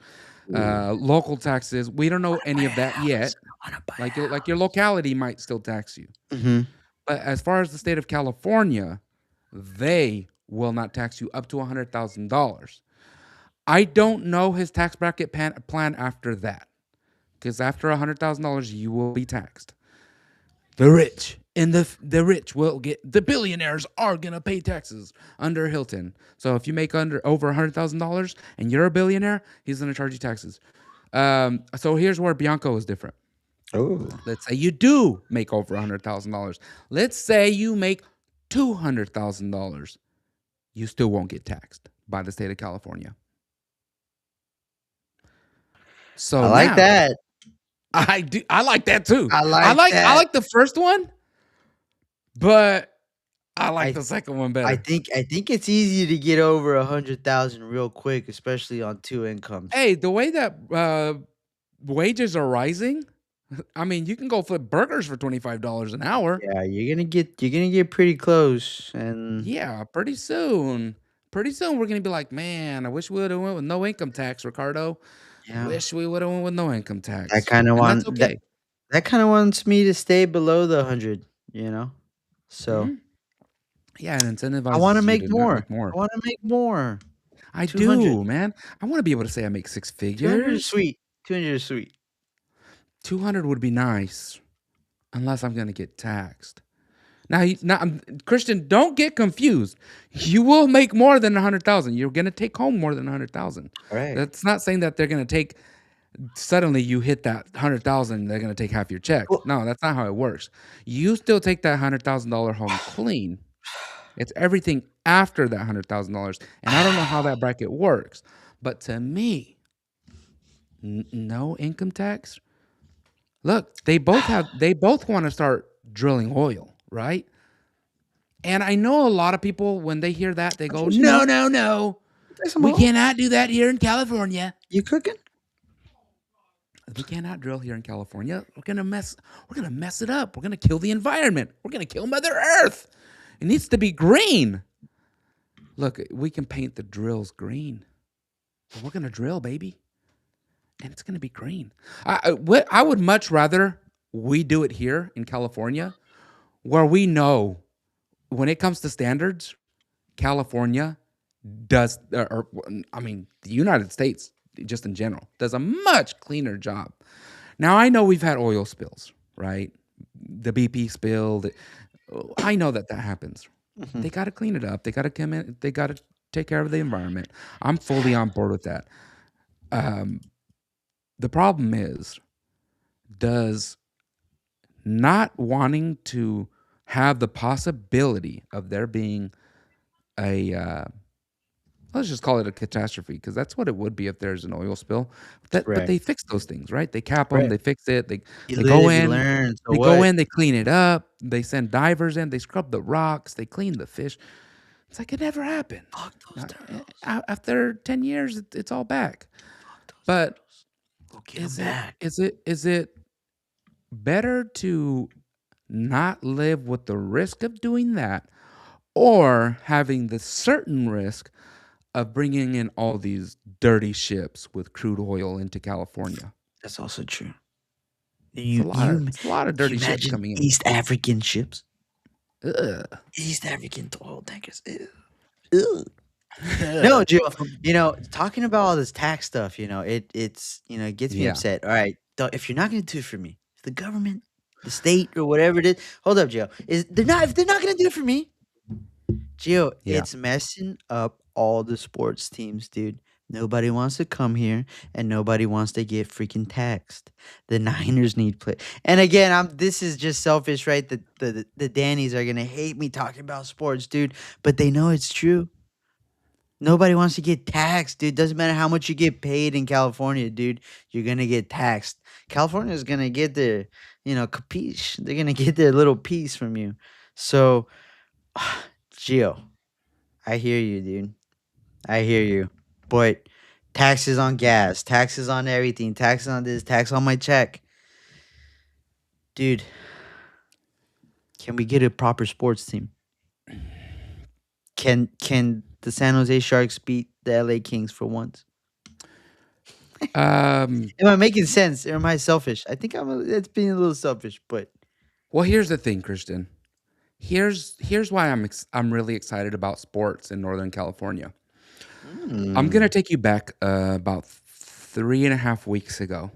Ooh, local taxes. We don't know any buy a of that house. yet. I wanna buy Like a your locality might still tax you, house. Mhm. but as far as the state of California, they will not tax you up to $100,000. I don't know his tax bracket plan after that, because after $100,000, you will be taxed. The rich and the rich will get the billionaires are gonna pay taxes under Hilton. So if you make under over $100,000 and you're a billionaire, he's gonna charge you taxes. So here's where Bianco is different. Oh. Let's say you do make over $100,000. Let's say you make $200,000. You still won't get taxed by the state of California. I So like now that. I like that too. I I like like I that. like the first one, but I like I the second one I better. think I think it's easy to get over 100,000 real quick, especially on 2 incomes. Hey, the way that wages are rising, I mean, you can go flip burgers for $25 an hour. Yeah, you're gonna get pretty close, and Yeah, pretty soon. Pretty soon we're gonna be like, man, I wish we would have went with no income tax, Ricardo. yeah, Wish we would have went with no income that tax. kinda And that's want that okay. that kinda wants me to stay below the 100, you know? So, Hmm. Yeah, it I wanna incentivizes you make to not more. make more. I wanna make more. I 200. do, man. I want to be able to say I make six 200 is figures. sweet. 200 is sweet. 200 would be nice, unless I'm gonna get taxed. Now, Christian, don't get confused. You will make more than 100,000. You're gonna take home more than 100,000. Correct. That's not saying that they're gonna take suddenly you hit that 100,000. They're gonna take half your check. Well, No, that's not how it works. You still take that $100,000 home clean. It's everything after that $100,000, and I don't know how that bracket works, but to me, no income tax. Look, they both want to start drilling oil, right? And I know a lot of people, when they hear that, they I'll go, you know. no, no, no. There's some We oil. cannot do that here in California. You cooking? We cannot drill here in California. We're gonna mess it up. We're gonna kill the environment. We're gonna kill Mother Earth. It needs to be green. Look, we can paint the drills green, but we're gonna drill, baby. And it's gonna be green. I would much rather we do it here in California, where we know when it comes to standards, California does, I mean, the United States, just in general, does a much cleaner job. Now, I know we've had oil spills, right? The BP spill. I know that happens. Mhm. They got to clean it up. They got to come in. They got to take care of the environment. I'm fully on board with that. Um, the problem is, does not wanting to have the possibility of there being a let's just call it a catastrophe, because that's what it would be if there's an oil spill. But Correct. they fix those things, right? They cap them, Correct. they fix it. You They go live, you in, learn. So they go what? in, they clean it up. They send divers in, they scrub the rocks, they clean the fish. It's like it never happened. Fuck those turtles. After 10 years, it's all back. Fuck those But turtles. Go get them back. is it better to not live with the risk of doing that, or having the certain risk of bringing in all these dirty ships with crude oil into California? That's also true. It's a You lot of you it's a lot of you dirty ships imagine coming in. East African ships? Ugh. East African oil tankers. Ew. Ew. No, Joe. For- Talking about all this tax stuff, it gets me yeah. upset. All right, if you're not gonna do it for me, if the government, the state, or whatever it is, hold up, Joe. If they're not gonna do it for me, Gio, Yeah. it's messing up all the sports teams, dude. Nobody wants to come here, and nobody wants to get freaking taxed. The Niners need play, and again, This is just selfish, right? The Dannies are gonna hate me talking about sports, dude, but they know it's true. Nobody wants to get taxed, dude. Doesn't matter how much you get paid in California, dude. You're gonna get taxed. California is gonna get their, capiche. They're gonna get their little piece from you. So, Gio, I hear you, dude. I hear you. But taxes on gas, taxes on everything, taxes on this, tax on my check. Dude, can we get a proper sports team? Can the San Jose Sharks beat the LA Kings for once? Um, Am I making sense? Or am I selfish? I think it's being a little selfish, but well, here's the thing, Christian. Here's why I'm really excited about sports in Northern California. I'm gonna mm, take you back about 3.5 weeks ago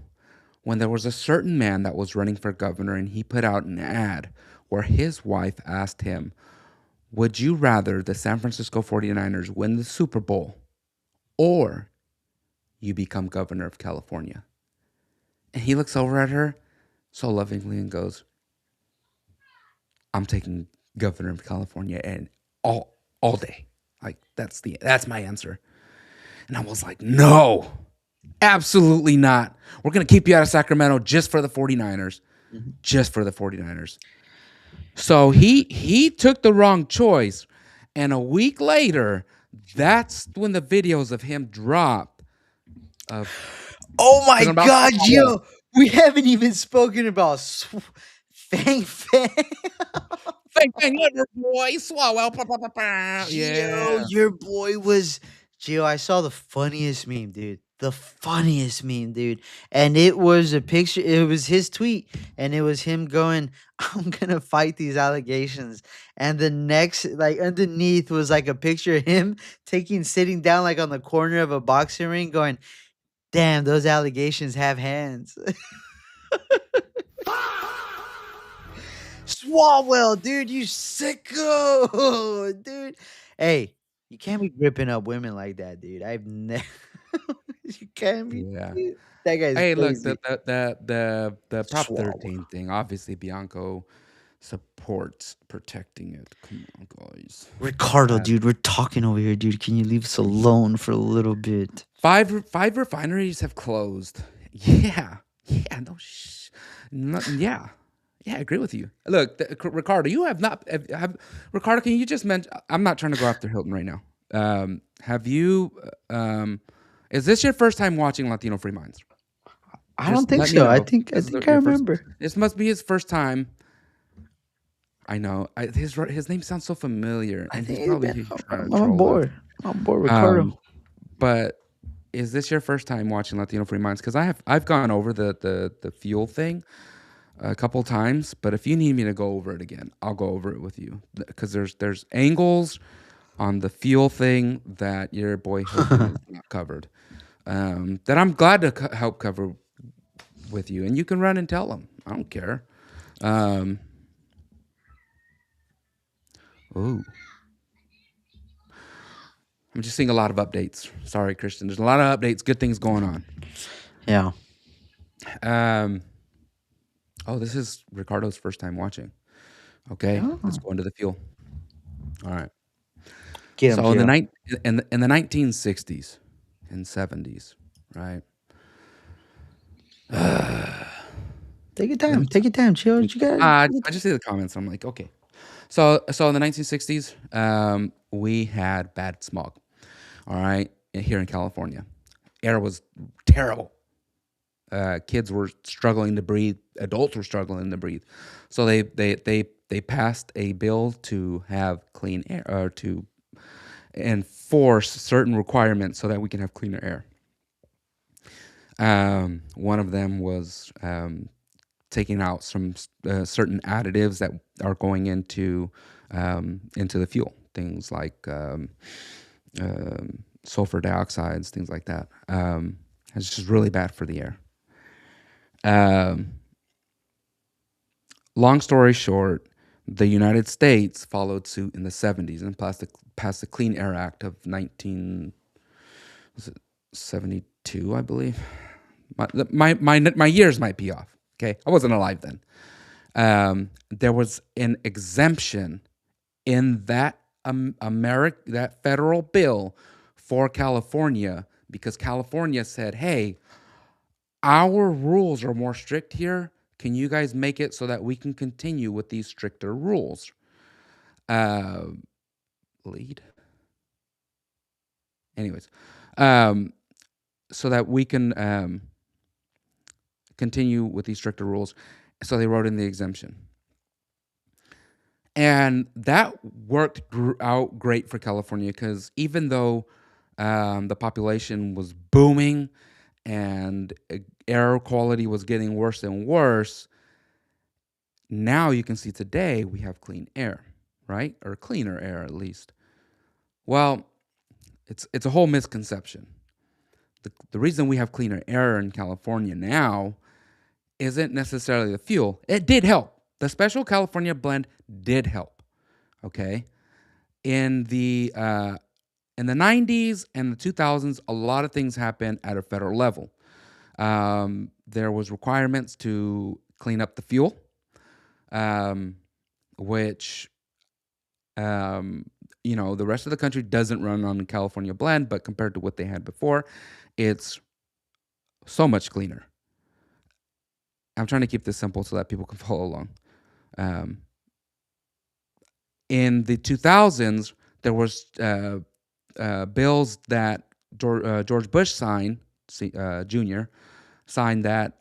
when there was a certain man that was running for governor, and he put out an ad where his wife asked him, "Would you rather the San Francisco 49ers win the Super Bowl or you become governor of California?" And he looks over at her so lovingly and goes, "I'm taking governor of California and all day. Like that's my answer." And I was like, "No. Absolutely not. We're going to keep you out of Sacramento just for the 49ers. mhm. Just for the 49ers." So he took the wrong choice. And a week later, that's when the videos of him dropped of Oh my talking about God, swallow. Gio, we haven't even spoken about Fang Fang. Bang bang liver boy, swallow. Pa, pa, pa, pa. Gio, Yeah. your boy was Gio. I saw the funniest meme, dude. The funniest meme, dude. And it was a picture. It was his tweet, and it was him going, "I'm gonna fight these allegations." And the next, like underneath, was like a picture of him sitting down, like on the corner of a boxing ring, going, "Damn, those allegations have hands." Swalwell, dude, you sicko, dude. Hey, you can't be ripping up women like that, dude. I've never. You can't be. Yeah. Dude. That guy's Hey, look, crazy. the Prop Swalwell. 13 thing, obviously Bianco supports protecting it. Come on, guys. Ricardo, Uh, dude, we're talking over here, dude. Can you leave us alone for a little bit? five refineries have closed. Yeah. Yeah, no yeah. Yeah, I agree with you. Look, Ricardo, you have not Ricardo, can you just mention I'm not trying to go after Hilton right now. Have you is this your first time watching Latino Free Minds? I don't Just think let me so. I know. think I This is think I your first. remember. This must be his first time. I know. His name sounds so familiar, I and he's think it's probably been. trying to I'm on troll us. board. I'm on board, Ricardo. Um, but is this your first time watching Latino Free Minds? Because I've gone over the fuel thing a couple times, but if you need me to go over it again, I'll go over it with you. Because there's angles on the fuel thing that your boy Hilton is not covered. That I'm glad to help cover with you, and you can run and tell him. I don't care. Um, oh, I'm just seeing a lot of updates. Sorry, Christian. There's a lot of updates. Good things going on. Yeah. Um, oh, this is Ricardo's first time watching. Okay, let's Oh, go into the fuel. All right. get him, So in the Gio. night in the 1960s and 70s, right? Take your Let time. me. Take your time, Gio. You got. I just see the comments. I'm like, okay. So in the 1960s, we had bad smog. All right, here in California, air was terrible. Kids were struggling to breathe. Adults were struggling to breathe. So they passed a bill to have clean air or to enforce certain requirements so that we can have cleaner air. One of them was taking out some certain additives that are going into the fuel, things like sulfur dioxides, things like that. It's just really bad for the air. Um, Long story short, the United States followed suit in the 70s and passed the Clean Air Act of 1972, I believe. My years might be off. Okay, I wasn't alive then. There was an exemption in that that federal bill for California because California said, "Hey, our rules are more strict here. Can you guys make it so that we can continue with these stricter rules?" Uh, Lead. Anyways, um, so that we can continue with these stricter rules. So they wrote in the exemption. And that worked out great for California because even though the population was booming and air quality was getting worse and worse, now you can see today we have clean air, right? Or cleaner air at least. Well, it's a whole misconception. The reason we have cleaner air in California now isn't necessarily the fuel. It did help. The special California blend did help. Okay, in the uh, in the 90s and the 2000s, a lot of things happened at a federal level. There was requirements to clean up the fuel, um, which um, the rest of the country doesn't run on the California blend, but compared to what they had before, it's so much cleaner. I'm trying to keep this simple so that people can follow along. Um, in the 2000s, there was bills that George Bush signed, Jr. signed that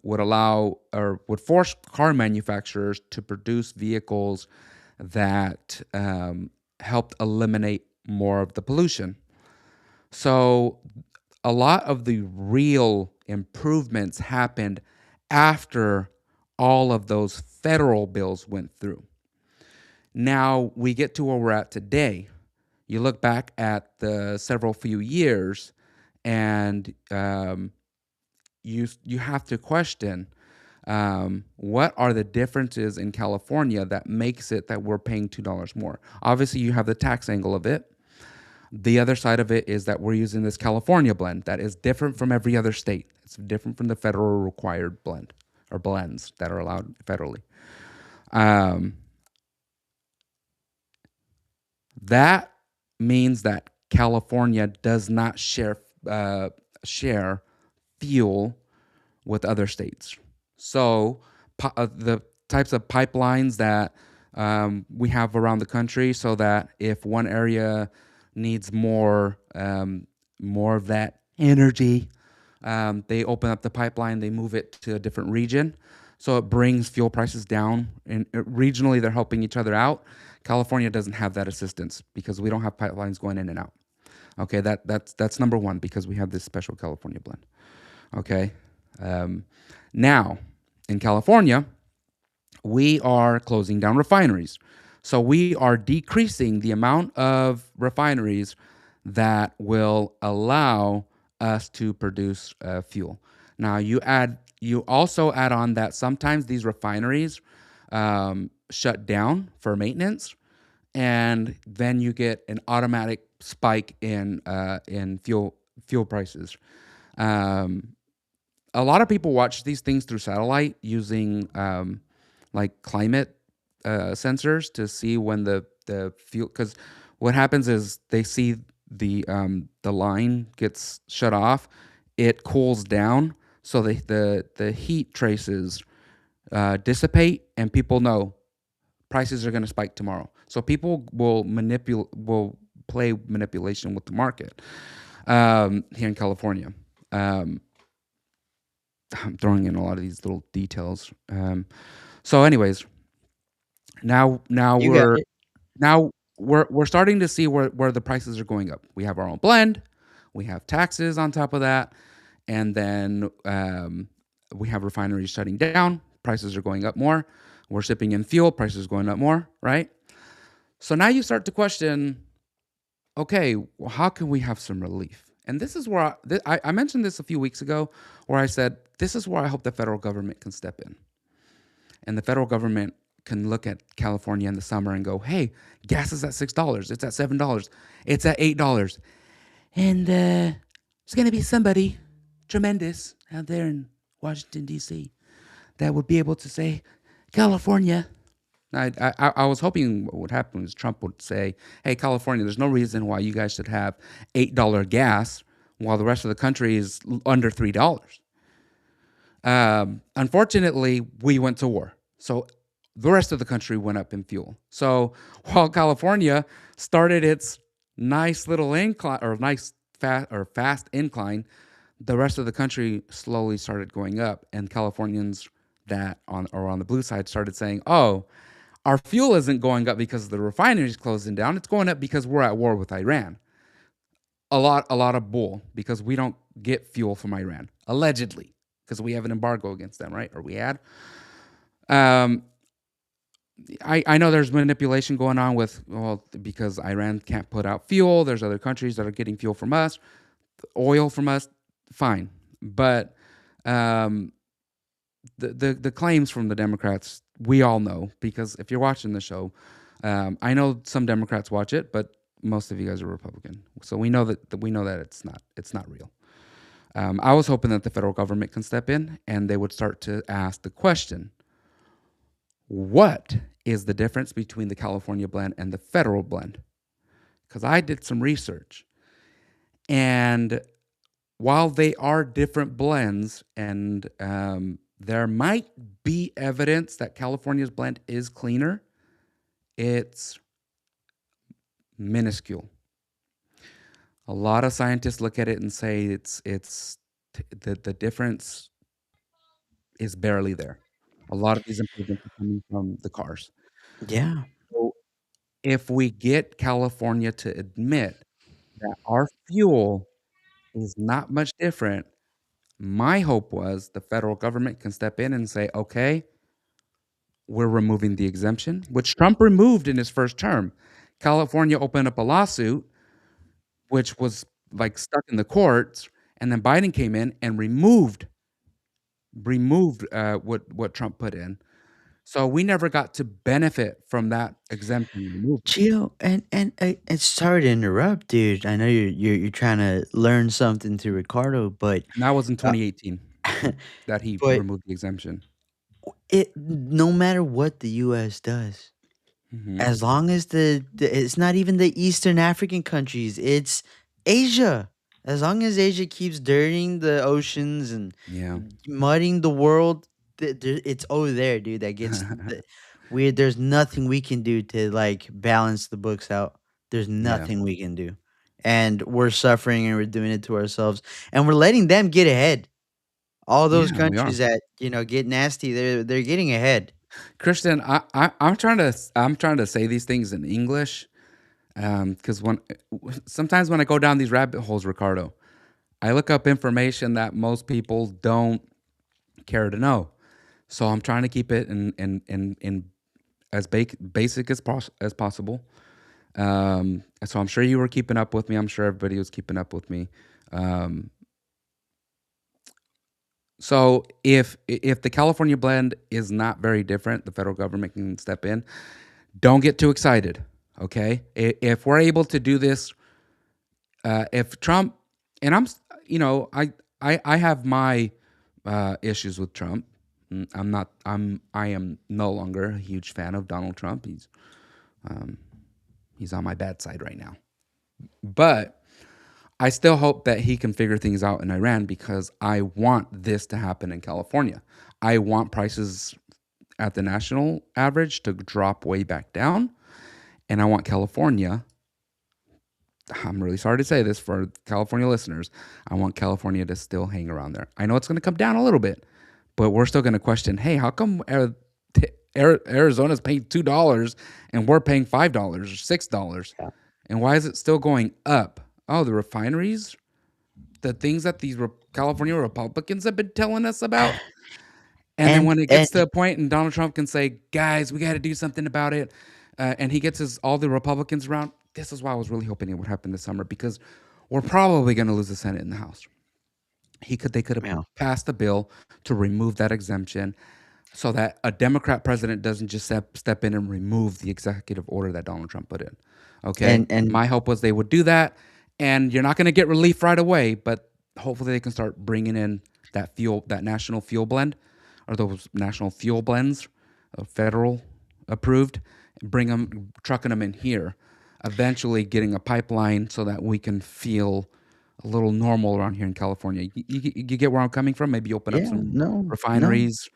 would allow or would force car manufacturers to produce vehicles that helped eliminate more of the pollution. So a lot of the real improvements happened after all of those federal bills went through. Now we get to where we're at today. You look back at the several few years, and you have to question what are the differences in California that makes it that we're paying $2 more. Obviously, you have the tax angle of it. The other side of it is that we're using this California blend that is different from every other state. It's different from the federal required blend or blends that are allowed federally. Um, That means that California does not share fuel with other states. So the types of pipelines that we have around the country, so that if one area needs more of that energy, they open up the pipeline, they move it to a different region. So it brings fuel prices down. And regionally, they're helping each other out. California doesn't have that assistance because we don't have pipelines going in and out. Okay, that's number one because we have this special California blend. Okay, now in California, we are closing down refineries. So we are decreasing the amount of refineries that will allow us to produce fuel. Now you also add on that sometimes these refineries shut down for maintenance, and then you get an automatic spike in fuel prices. Um, a lot of people watch these things through satellite using like climate sensors to see when the fuel, because what happens is they see the line gets shut off, it cools down, so the heat traces dissipate, and people know prices are going to spike tomorrow. So people will play manipulation with the market here in California. I'm throwing in a lot of these little details. So, anyways, now now You got we're it. now we're starting to see where the prices are going up. We have our own blend, we have taxes on top of that, and then we have refineries shutting down. Prices are going up more. We're shipping in fuel. Prices going up more. Right. So now you start to question, okay, well, how can we have some relief? And this is where I mentioned this a few weeks ago, where I said this is where I hope the federal government can step in, and the federal government can look at California in the summer and go, hey, gas is at $6, it's at $7, it's at $8, and there's going to be somebody tremendous out there in Washington D.C. that would be able to say, California. I was hoping what would happen is Trump would say, hey, California, there's no reason why you guys should have $8 gas while the rest of the country is under $3. Unfortunately, we went to war. So the rest of the country went up in fuel. So while California started its nice little incline or nice fast incline, the rest of the country slowly started going up, and Californians that on the blue side started saying, "Oh, our fuel isn't going up because the refineries closing down. It's going up because we're at war with Iran." A lot of bull because we don't get fuel from Iran allegedly because we have an embargo against them, right? Or we had. Um, I know there's manipulation going on with well because Iran can't put out fuel. There's other countries that are getting fuel from us, oil from us. Fine, but um, the claims from the Democrats, we all know because if you're watching the show, I know some Democrats watch it, but most of you guys are Republican, so we know that it's not real. I was hoping that the federal government can step in and they would start to ask the question: what is the difference between the California blend and the federal blend? Because I did some research, and while they are different blends, and there might be evidence that California's blend is cleaner, it's minuscule. A lot of scientists look at it and say the difference is barely there. A lot of these improvements are coming from the cars. Yeah. So if we get California to admit that our fuel is not much different, my hope was the federal government can step in and say, okay, we're removing the exemption, which Trump removed in his first term. California opened up a lawsuit, which was like stuck in the courts, and then Biden came in and removed what Trump put in. So we never got to benefit from that exemption removal. Gio, and sorry to interrupt, dude. I know you're trying to learn something to Ricardo, And that was in uh, 2018 that he but removed the exemption. no matter what the U.S. does, Hmm. as long as it's not even the Eastern African countries, it's Asia. As long as Asia keeps dirtying the oceans and Yeah. mudding the world, it's over there, dude. That gets we. There's nothing we can do to like balance the books out. There's Yeah. nothing we can do, and we're suffering and we're doing it to ourselves, and we're letting them get ahead. All those Yeah, we are. countries that get nasty, they're getting ahead. Christian, I'm trying to say these things in English because sometimes when I go down these rabbit holes, Ricardo, I look up information that most people don't care to know. So I'm trying to keep it in as basic as possible. So I'm sure you were keeping up with me. I'm sure everybody was keeping up with me. Um, so if the California blend is not very different, the federal government can step in. Don't get too excited, okay? If we're able to do this, if Trump and I have my issues with Trump. I am no longer a huge fan of Donald Trump. He's on my bad side right now. But I still hope that he can figure things out in Iran because I want this to happen in California. I want prices at the national average to drop way back down. And I want California, I'm really sorry to say this for California listeners, I want California to still hang around there. I know it's going to come down a little bit, but we're still going to question, hey, how come Arizona's paying $2 and we're paying $5 or $6? Yeah. And why is it still going up? Oh, the refineries, the things that these California Republicans have been telling us about. And then when it And gets to a point and Donald Trump can say, guys, we got to do something about it, and he gets all the Republicans around, this is why I was really hoping it would happen this summer because we're probably going to lose the Senate and the House. They could have yeah, passed a bill to remove that exemption so that a Democrat president doesn't just step in and remove the executive order that Donald Trump put in. Okay. and My hope was they would do that. And you're not going to get relief right away, but hopefully they can start bringing in that national fuel blend or those national fuel blends, federal approved, trucking them in here, eventually getting a pipeline so that we can feel a little normal around here in California. You get where I'm coming from? Maybe open up yeah, some no, no. refineries.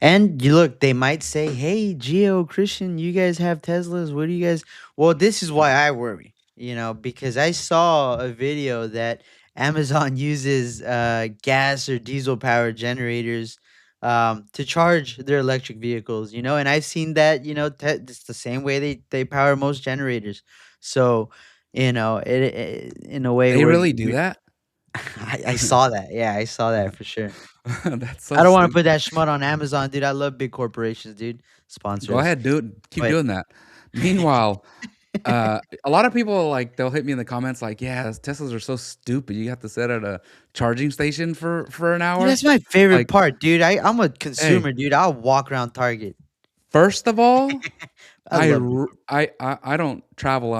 And you look, they might say, "Hey, Gio, Christian, you guys have Teslas. What do you guys?" Well, this is why I worry, because I saw a video that Amazon uses gas or diesel powered generators to charge their electric vehicles. And I've seen that. It's the same way they power most generaters. So, in a way, They where really do that? I saw that. Yeah, I saw that for sure. That's so I don't want to put stupid. that schmut on Amazon, dude. I love big corporations, dude. Go Sponsors. ahead, do it. Keep But doing that. Meanwhile, a lot of people like they'll hit me in the comments like, "Yeah, Teslas are so stupid. You have to sit at a charging station for an dude, hour." that's my favorite Like, part, dude. I'm a hey, consumer, dude. I'll walk around Target. first of all, I love big corp. I don't travel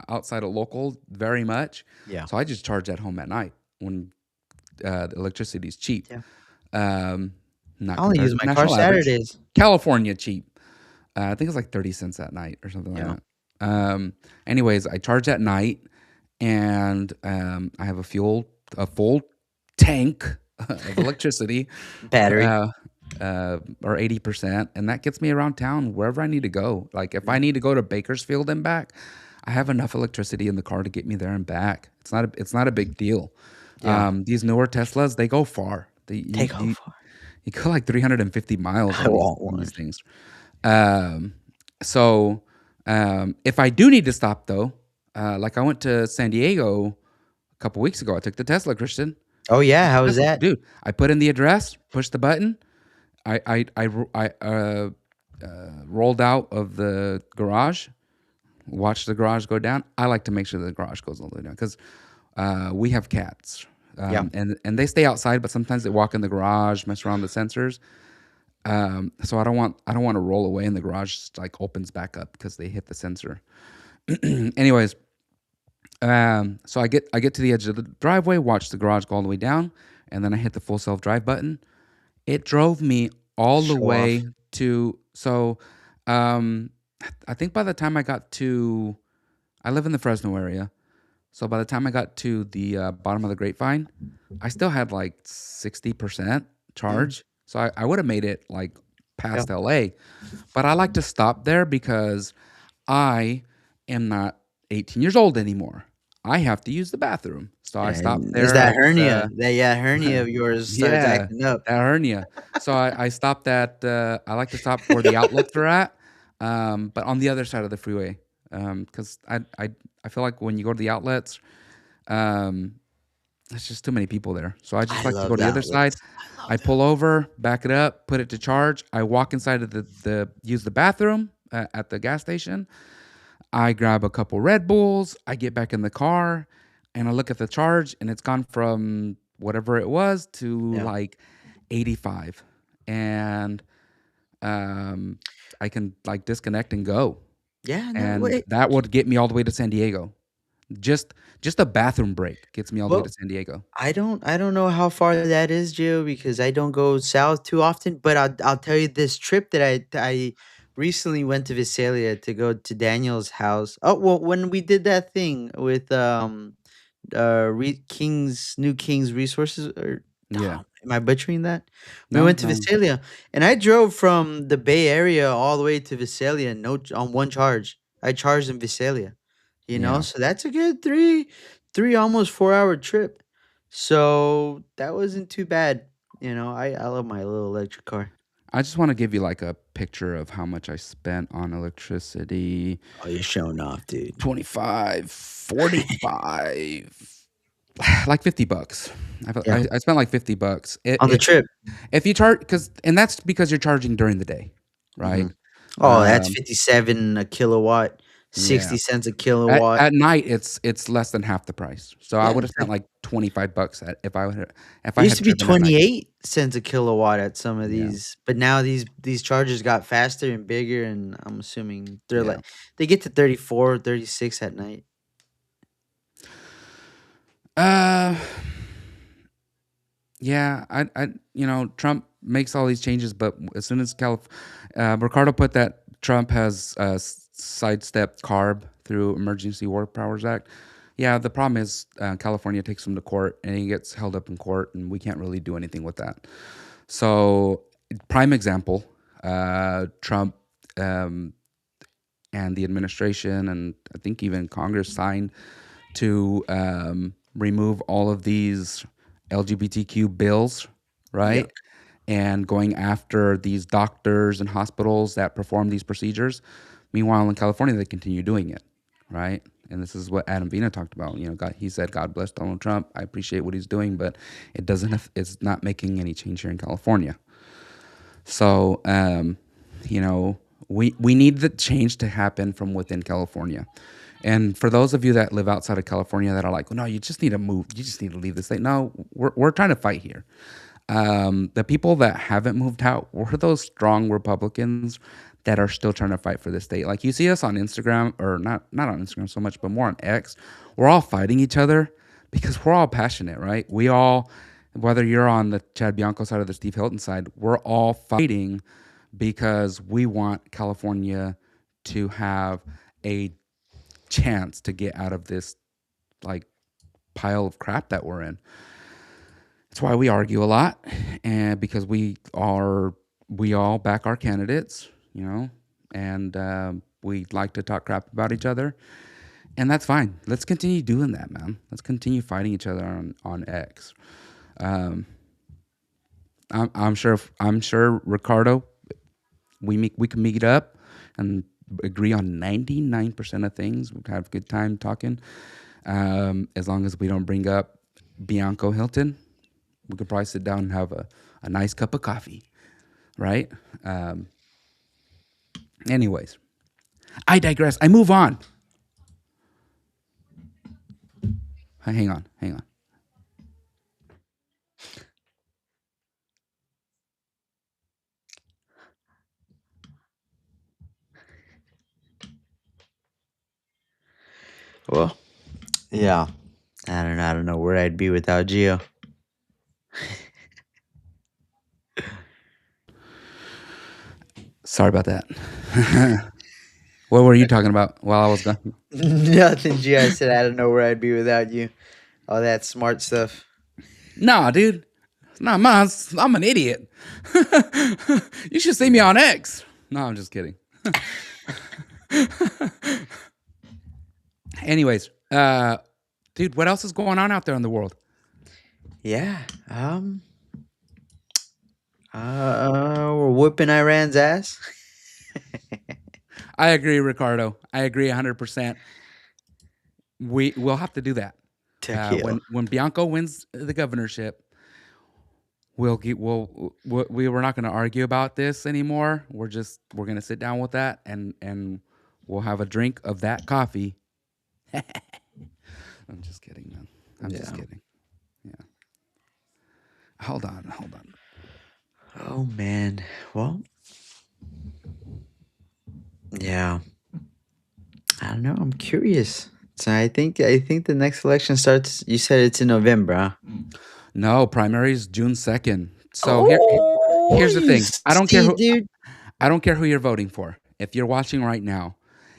outside of local very much, Yeah. so I just charge at home at night when the electricity is cheap. Yeah. Um, I not only compared use to my the car national average. Saturdays. California cheap. I think it's like 30 cents at night or something like Yeah. that. Anyways, I charge at night and I have a full tank of electricity, Battery. uh, or 80%. And that gets me around town wherever I need to go. Like if I Yeah. need to go to Bakersfield and back, I have enough electricity in the car to get me there and back. It's not a big deal. Yeah. These newer Teslas, they go far. Take how far? You go like 350 miles I want on these one. things. Um, so if I do need to stop though, like I went to San Diego a couple weeks ago, I took the Tesla, Christian. Oh yeah, how was Tesla, that? dude. I put in the address, pushed the button. I rolled out of the garage, watched the garage go down. I like to make sure the garage goes all the way down because we have cats, Yeah. and they stay outside, but sometimes they walk in the garage, mess around the sensors. So I don't want to roll away and the garage like opens back up because they hit the sensor. Anyways, so I get to the edge of the driveway, watch the garage go all the way down, and then I hit the full self drive button. It drove me all the Show off. way to um, I think by the time I got to I live in the Fresno area, so by the time I got to the bottom of the Grapevine, I still had like 60% Mm, charge. So I would have made it like yeah. past LA. But I like to stop there because I am not 18 years old anymore. I have to use the bathroom. So I stopped And it's there that at, hernia. That yeah, hernia of yours starts yeah, acting up. that hernia. So I stopped at, I like to stop where the outlets are at, but on the other side of the freeway. Because I feel like when you go to the outlets, um, there's just too many people there. So I just I like to love go to the the other side. outlets. I I love the pull over, back it up, put it to charge. I walk inside of use the bathroom at the gas station. I grab a couple Red Bulls. I get back in the car and I look at the charge and it's gone from whatever it was to yeah. like 85. And um, I can like disconnect and go. Yeah, no And way. that would get me all the way to San Diego. Just just a bathroom break gets me all the way to Well, San Diego. I don't know how far that is, Joe, because I don't go south too often. But I'll tell you this trip that I recently went to Visalia to go to Daniel's house. Oh well, when we did that thing with King's New King's Resources, or Yeah. am I butchering that? We No, went to no. Visalia, and I drove from the Bay Area all the way to Visalia, on one charge. I charged in Visalia, Yeah. so that's a good three almost 4 hour trip. So that wasn't too bad. I love my little electric car. I just want to give you like a picture of how much I spent on electricity. Oh, you're showing off, dude. 25, 45, like 50 bucks. Yeah, I spent like 50 bucks. on the trip. If you charge, and that's because you're charging during the day, Hmm. right? Oh, that's Um, 57 a kilowatt, yeah. 60 cents a kilowatt. At night, it's less than half the price. So I Yeah, would have spent like 25 bucks if it I used had to be driven at night. 28 cents a kilowatt at some of Yeah. these, but now these chargers got faster and bigger, and I'm assuming Yeah. they get to 34, 36 at night. Uh, yeah, Trump makes all these changes, but as soon as Ricardo put that Trump has sidestepped CARB through Emergency War Powers Act. Yeah, the problem is California takes him to court and he gets held up in court, and we can't really do anything with that. So Prime example, Trump um, and the administration, and I think even Congress signed to remove all of these LGBTQ bills, Yep. right? And going after these doctors and hospitals that perform these procedures. Meanwhile, in California, they continue doing it, right? And this is what Adam Vina talked about. You know, God, he said, "God bless Donald Trump. I appreciate what he's doing, but it doesn't. It's not making any change here in California." So, you know, we need the change to happen from within California. And for those of you that live outside of California that are like, well, no, you just need to move. You just need to leave the state. No, we're trying to fight here. The people that haven't moved out were those strong Republicans that are still trying to fight for the state. Like you see us on Instagram, or not on Instagram so much, but more on X. We're all fighting each other because we're all passionate, right? We all, whether you're on the Chad Bianco side or the Steve Hilton side, we're all fighting because we want California to have a chance to get out of this like pile of crap that we're in. That's why we argue a lot, and because we all back our candidates, you know, and we like to talk crap about each other, and that's fine. Let's continue doing that, man. Let's continue fighting each other on X. Um, I'm sure Ricardo, we can meet up and agree on 99% of things. We have a good time talking, as long as we don't bring up Bianco Hilton. We could probably sit down and have a nice cup of coffee, right? Um, anyways, I digress. I move on. Hang on, hang on. Well, yeah. I don't know where I'd be without Gio. Sorry about that. What were you talking about while I was gone? Nothing, Gio. I said I don't know where I'd be without you. All that smart stuff. Nah, dude. It's not mine. I'm an idiot. You should see me on X. No, I'm just kidding. Anyways, dude, what else is going on out there in the world? Yeah. We're whooping Iran's ass. I agree, Ricardo. I agree 100%. We'll have to do that. Tequila. When Bianco wins the governorship, we were not going to argue about this anymore. We're going to sit down with that, and we'll have a drink of that coffee. I'm just kidding, man. I'm just Yeah. kidding. Yeah. Hold on, hold on. Oh man. Well, yeah. I don't know. I'm curious. So I think the next election starts. You said it's in November, huh? No, primaries June 2nd. So Oh, here's the you thing. see, dude. I don't care who you're voting for. If you're watching right now,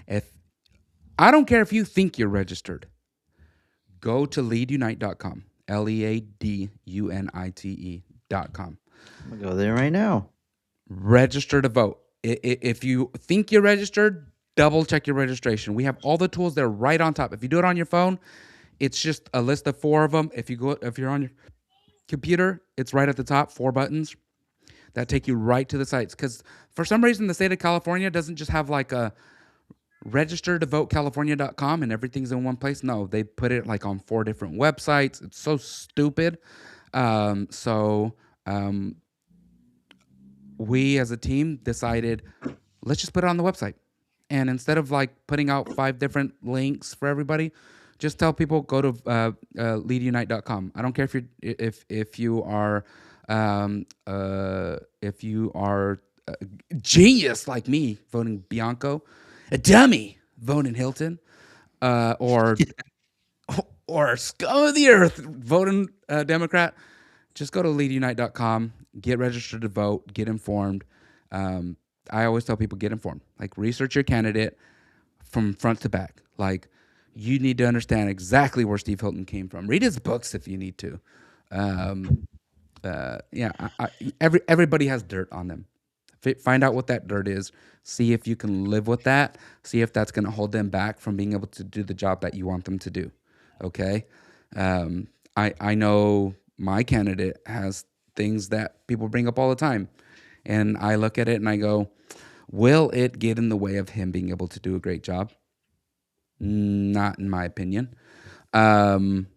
if I don't care if you think you're registered, go to leadunite.com. LEADUNITE.com. I'm gonna go there right now. Register to vote. If you think you're registered, double check your registration. We have all the tools there right on top. If you do it on your phone, it's just a list of 4 of them. If you're on your computer, it's right at the top, 4 buttons that take you right to the sites. Because for some reason, the state of California doesn't just have like a register to vote california.com and everything's in one place. No, they put it like on 4 different websites. It's so stupid. So we as a team decided, let's just put it on the website. And instead of like putting out 5 different links for everybody, just tell people go to leadunite.com. I don't care if you are if you are a genius like me voting Bianco, a dummy voting Hilton, or or scum of the earth voting Democrat. Just go to leadunite.com, get registered to vote, get informed. I always tell people get informed. Like research your candidate from front to back. Like you need to understand exactly where Steve Hilton came from. Read his books if you need to. Yeah, everybody has dirt on them. Find out what that dirt is. See if you can live with that. See if that's going to hold them back from being able to do the job that you want them to do. Okay. I know my candidate has things that people bring up all the time, and I look at it and I go, will it get in the way of him being able to do a great job? Not in my opinion. Um,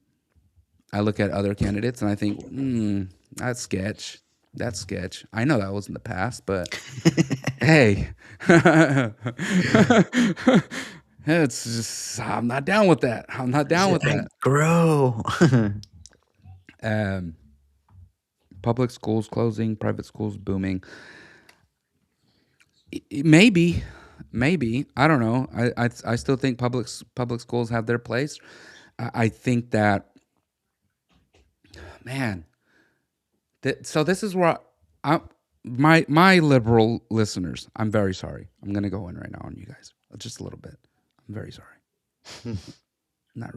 I look at other candidates and I think, that's sketch. That's sketch. I know that was in the past, but hey, it's just, I'm not down with that. I'm not down with I that. grow. Um, Public schools closing, private schools booming. Maybe, maybe I don't know. I still think public schools have their place. I think that, man. So this is where my liberal listeners. I'm very sorry. I'm gonna go in right now on you guys, just a little bit. I'm very sorry. Not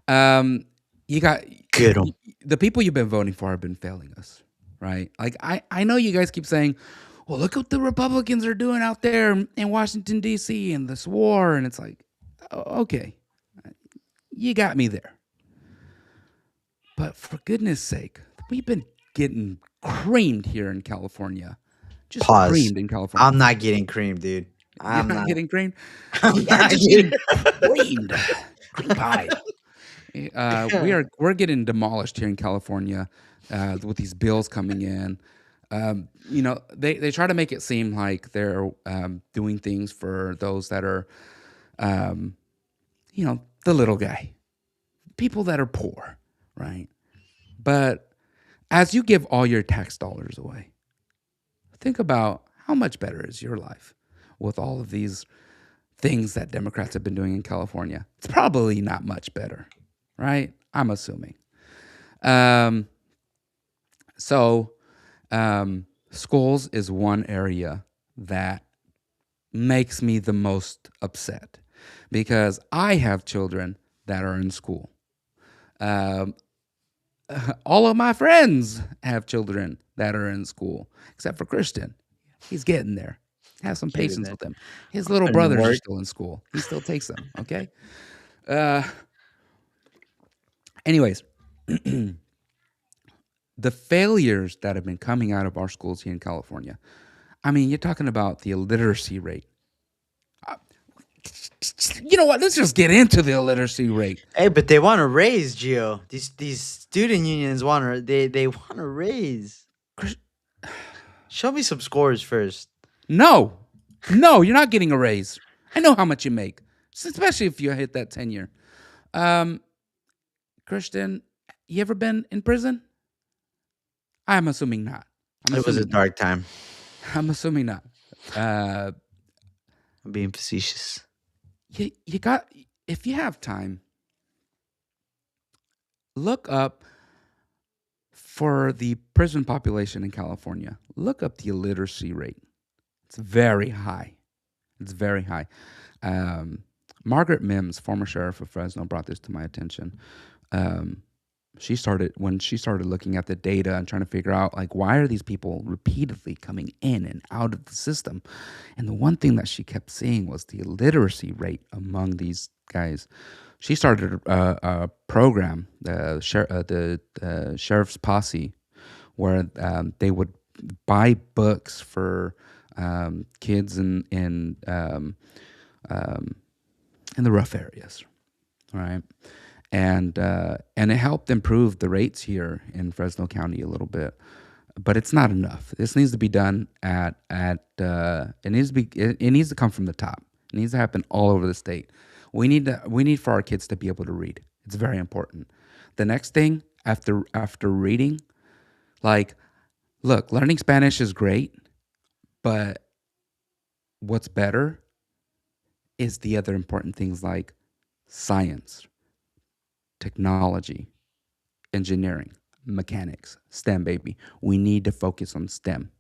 really. You got Good 'em. the people you've been voting for have been failing us, right? Like I know you guys keep saying, "Well, look what the Republicans are doing out there in Washington D.C. and this war," and it's like, okay, you got me there. But for goodness sake, we've been getting creamed here in California. Just Pause. creamed in California. I'm not getting cream, dude. You're I'm not not. getting creamed? I'm We are not just getting. getting creamed. Cream pie. We're getting demolished here in California with these bills coming in. They try to make it seem like they're doing things for those that are, the little guy, people that are poor, right? But as you give all your tax dollars away, think about how much better is your life with all of these things that Democrats have been doing in California. It's probably not much better, right? I'm assuming. Um, so, schools is one area that makes me the most upset because I have children that are in school. Um, all of my friends have children that are in school, except for Christian. He's getting there. Have some Getting patience it. with him. His little Putting in brothers are work. still in school. He still takes them. Okay. Uh, Anyways, the failures that have been coming out of our schools here in California. I mean, you're talking about the illiteracy rate. You know what? Let's just get into the illiteracy rate. Hey, but they want to raise, Gio. These student unions want to. They want to raise. Chris- Show me some scores first. No, no, you're not getting a raise. I know how much you make, especially if you hit that tenure. Um, Christian, you ever been in prison? I'm assuming not. I'm It was a assuming not. dark time. I'm assuming not. Uh, I'm being facetious. you got, if you have time, look up for the prison population in California. Look up the illiteracy rate. It's very high. It's very high. Um, Margaret Mims, former sheriff of Fresno, brought this to my attention. Um, when she started looking at the data and trying to figure out like why are these people repeatedly coming in and out of the system, and the one thing that she kept seeing was the illiteracy rate among these guys. She started a program, the sheriff's posse, where they would buy books for kids in the rough areas, right? And it helped improve the rates here in Fresno County a little bit, but it's not enough. This needs to be done it needs to come from the top. It needs to happen all over the state. We need for our kids to be able to read. It's very important. The next thing after reading, like, look, learning Spanish is great, but what's better is the other important things like science, technology, engineering, mechanics, STEM, baby. We need to focus on STEM,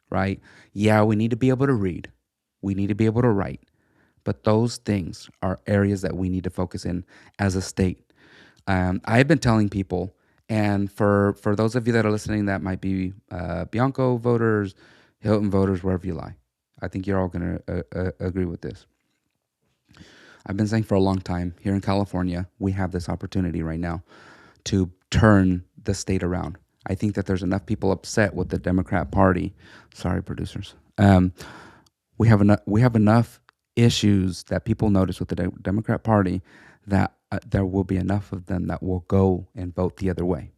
right? Yeah, we need to be able to read. We need to be able to write. But those things are areas that we need to focus in as a state. I've been telling people And for those of you that are listening, that might be Bianco voters, Hilton voters, wherever you lie. I think you're all going to agree with this. I've been saying for a long time here in California, we have this opportunity right now to turn the state around. I think that there's enough people upset with the Democrat Party. Sorry, producers. We have enough issues that people notice with the Democrat Party that there will be enough of them that will go and vote the other way.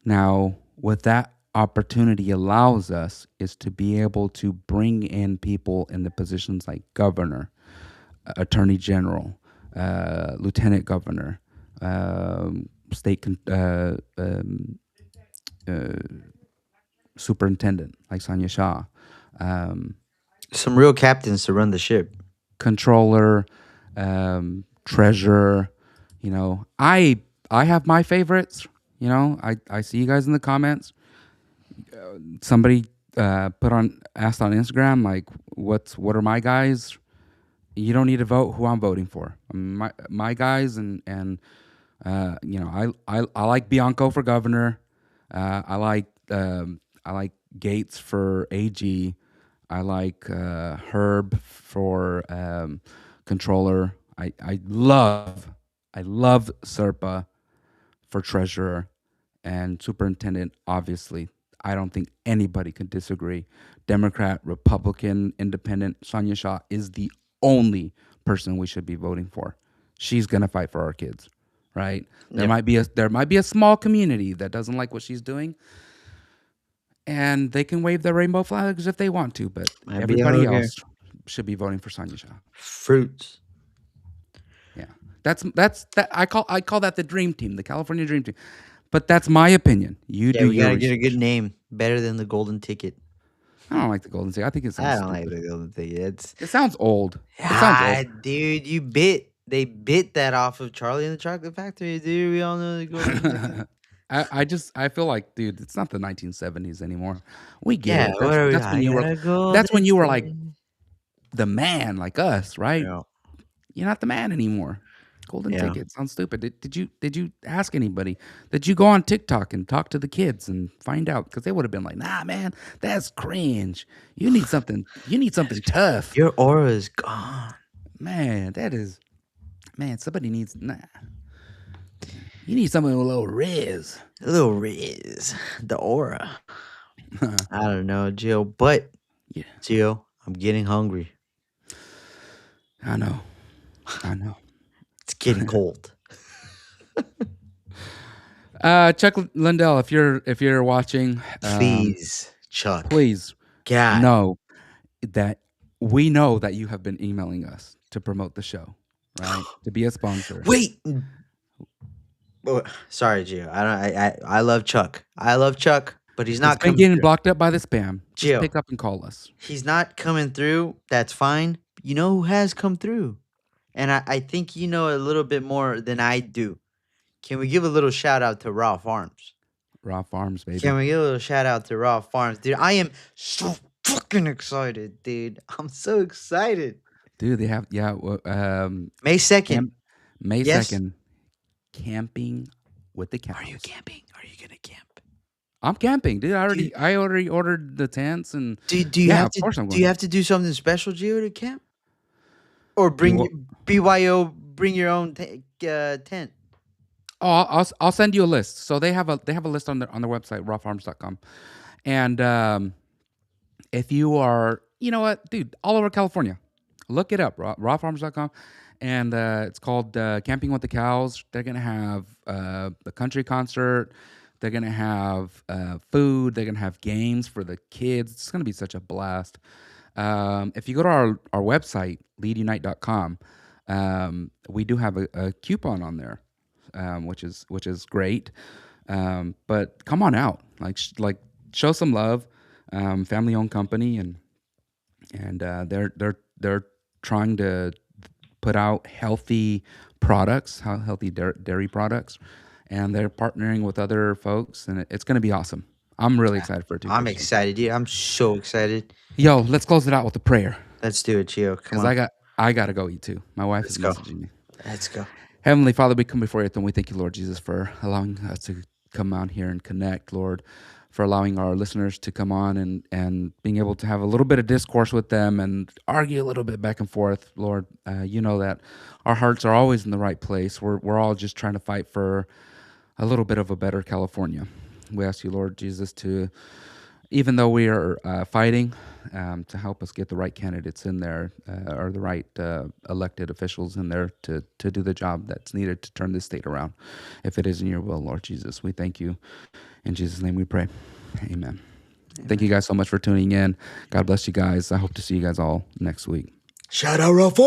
Now, what that opportunity allows us is to be able to bring in people in the positions like governor, attorney general, lieutenant governor, state superintendent like Sonia Shah, um, Some real captains to run the ship. controller, treasurer. I have my favorites. I see you guys in the comments. Somebody asked on Instagram, like, what are my guys? You don't need to vote who I'm voting for. My guys, and I like Bianco for governor. I like Gates for AG. I like Herb for controller. I love Serpa for treasurer and superintendent. Obviously, I don't think anybody can disagree. Democrat, Republican, Independent. Sonia Shah is the only person we should be voting for. She's gonna fight for our kids, right? There Yeah. might be a small community that doesn't like what she's doing, and they can wave their rainbow flags if they want to, but Might be everybody okay. else should be voting for Sonia Shah. Fruits. Yeah, that's that. I call that the dream team, the California dream team. But that's my opinion. You Yeah, do we your gotta get a good research. name. Better than the golden ticket. I don't like the Golden State. I think it I sounds don't like stupid. the golden ticket. It's It sounds old. It sounds old. dude, they bit that off of Charlie and the Chocolate Factory, dude. We all know the golden ticket. I feel like, dude, it's not the 1970s anymore. We get Yeah, it. what That's are we? that's when I you got were a that's when golden you were like ticket. the man, like us, right? Yeah, You're not the man anymore. Golden yeah. ticket sounds stupid. Did you ask anybody? Did you go on TikTok and talk to the kids and find out? Because they would have been like, nah, man, that's cringe. You need something. You need something tough, Your aura is gone. man. That is, man. Somebody needs. Nah, you need something with a little riz. A little Riz, the aura. I don't know, Jill, but Yeah, Jill, I'm getting hungry. I know. I know. It's getting cold. Chuck Lindell, if you're watching, Please, Chuck. please God. know that we know that you have been emailing us to promote the show, right? To be a sponsor. Wait. Oh, sorry, Gio. I love Chuck. I love Chuck, but he's It's not been coming getting through. blocked up by the spam. Just Gio, pick up and call us. he's not coming through. That's fine. You know who has come through? And I think you know a little bit more than I do. Can we give a little shout out to Raw Farms? Raw Farms, baby. Can we give a little shout out to Raw Farms? Dude, I am so fucking excited, dude. I'm so excited. Dude, they have May 2nd. camp, May Yes. 2nd, camping with the cows. Are you camping? Are you going to camp? I'm camping, dude. I already ordered the tents and Do you yeah, have of to course I'm do going. you have to do something special, Gio, to camp? Or You bring wa- your BYO bring your own tent? Oh, I'll send you a list. So they have a list on their website, rawfarms.com. And if you are, you know what, dude, all over California, look it up, rawfarms.com. And it's called Camping with the Cows. They're going to have a country concert. They're going to have food. They're going to have games for the kids. It's going to be such a blast. If you go to our website, leadunite.com, we do have a coupon on there, which is great. But come on out, like show some love. Family owned company, and they're trying to put out healthy products, healthy dairy products, and they're partnering with other folks, and it's going to be awesome. I'm really excited for it too, I'm Christian. excited, dude. I'm so excited. Yo, let's close it out with a prayer Let's do it, Gio. Come because on. I got to go eat too. My wife Let's is go. messaging me. Let's go. Heavenly Father, we come before you and we thank you, Lord Jesus, for allowing us to come on here and connect, Lord, for allowing our listeners to come on and being able to have a little bit of discourse with them and argue a little bit back and forth, Lord. You know that our hearts are always in the right place. We're all just trying to fight for a little bit of a better California. We ask you, Lord Jesus, to, even though we are fighting, to help us get the right candidates in there or the right elected officials in there to do the job that's needed to turn this state around. If it is in your will, Lord Jesus, we thank you. In Jesus' name we pray. Amen. Thank you guys so much for tuning in. God bless you guys. I hope to see you guys all next week. Shout out, Rafa.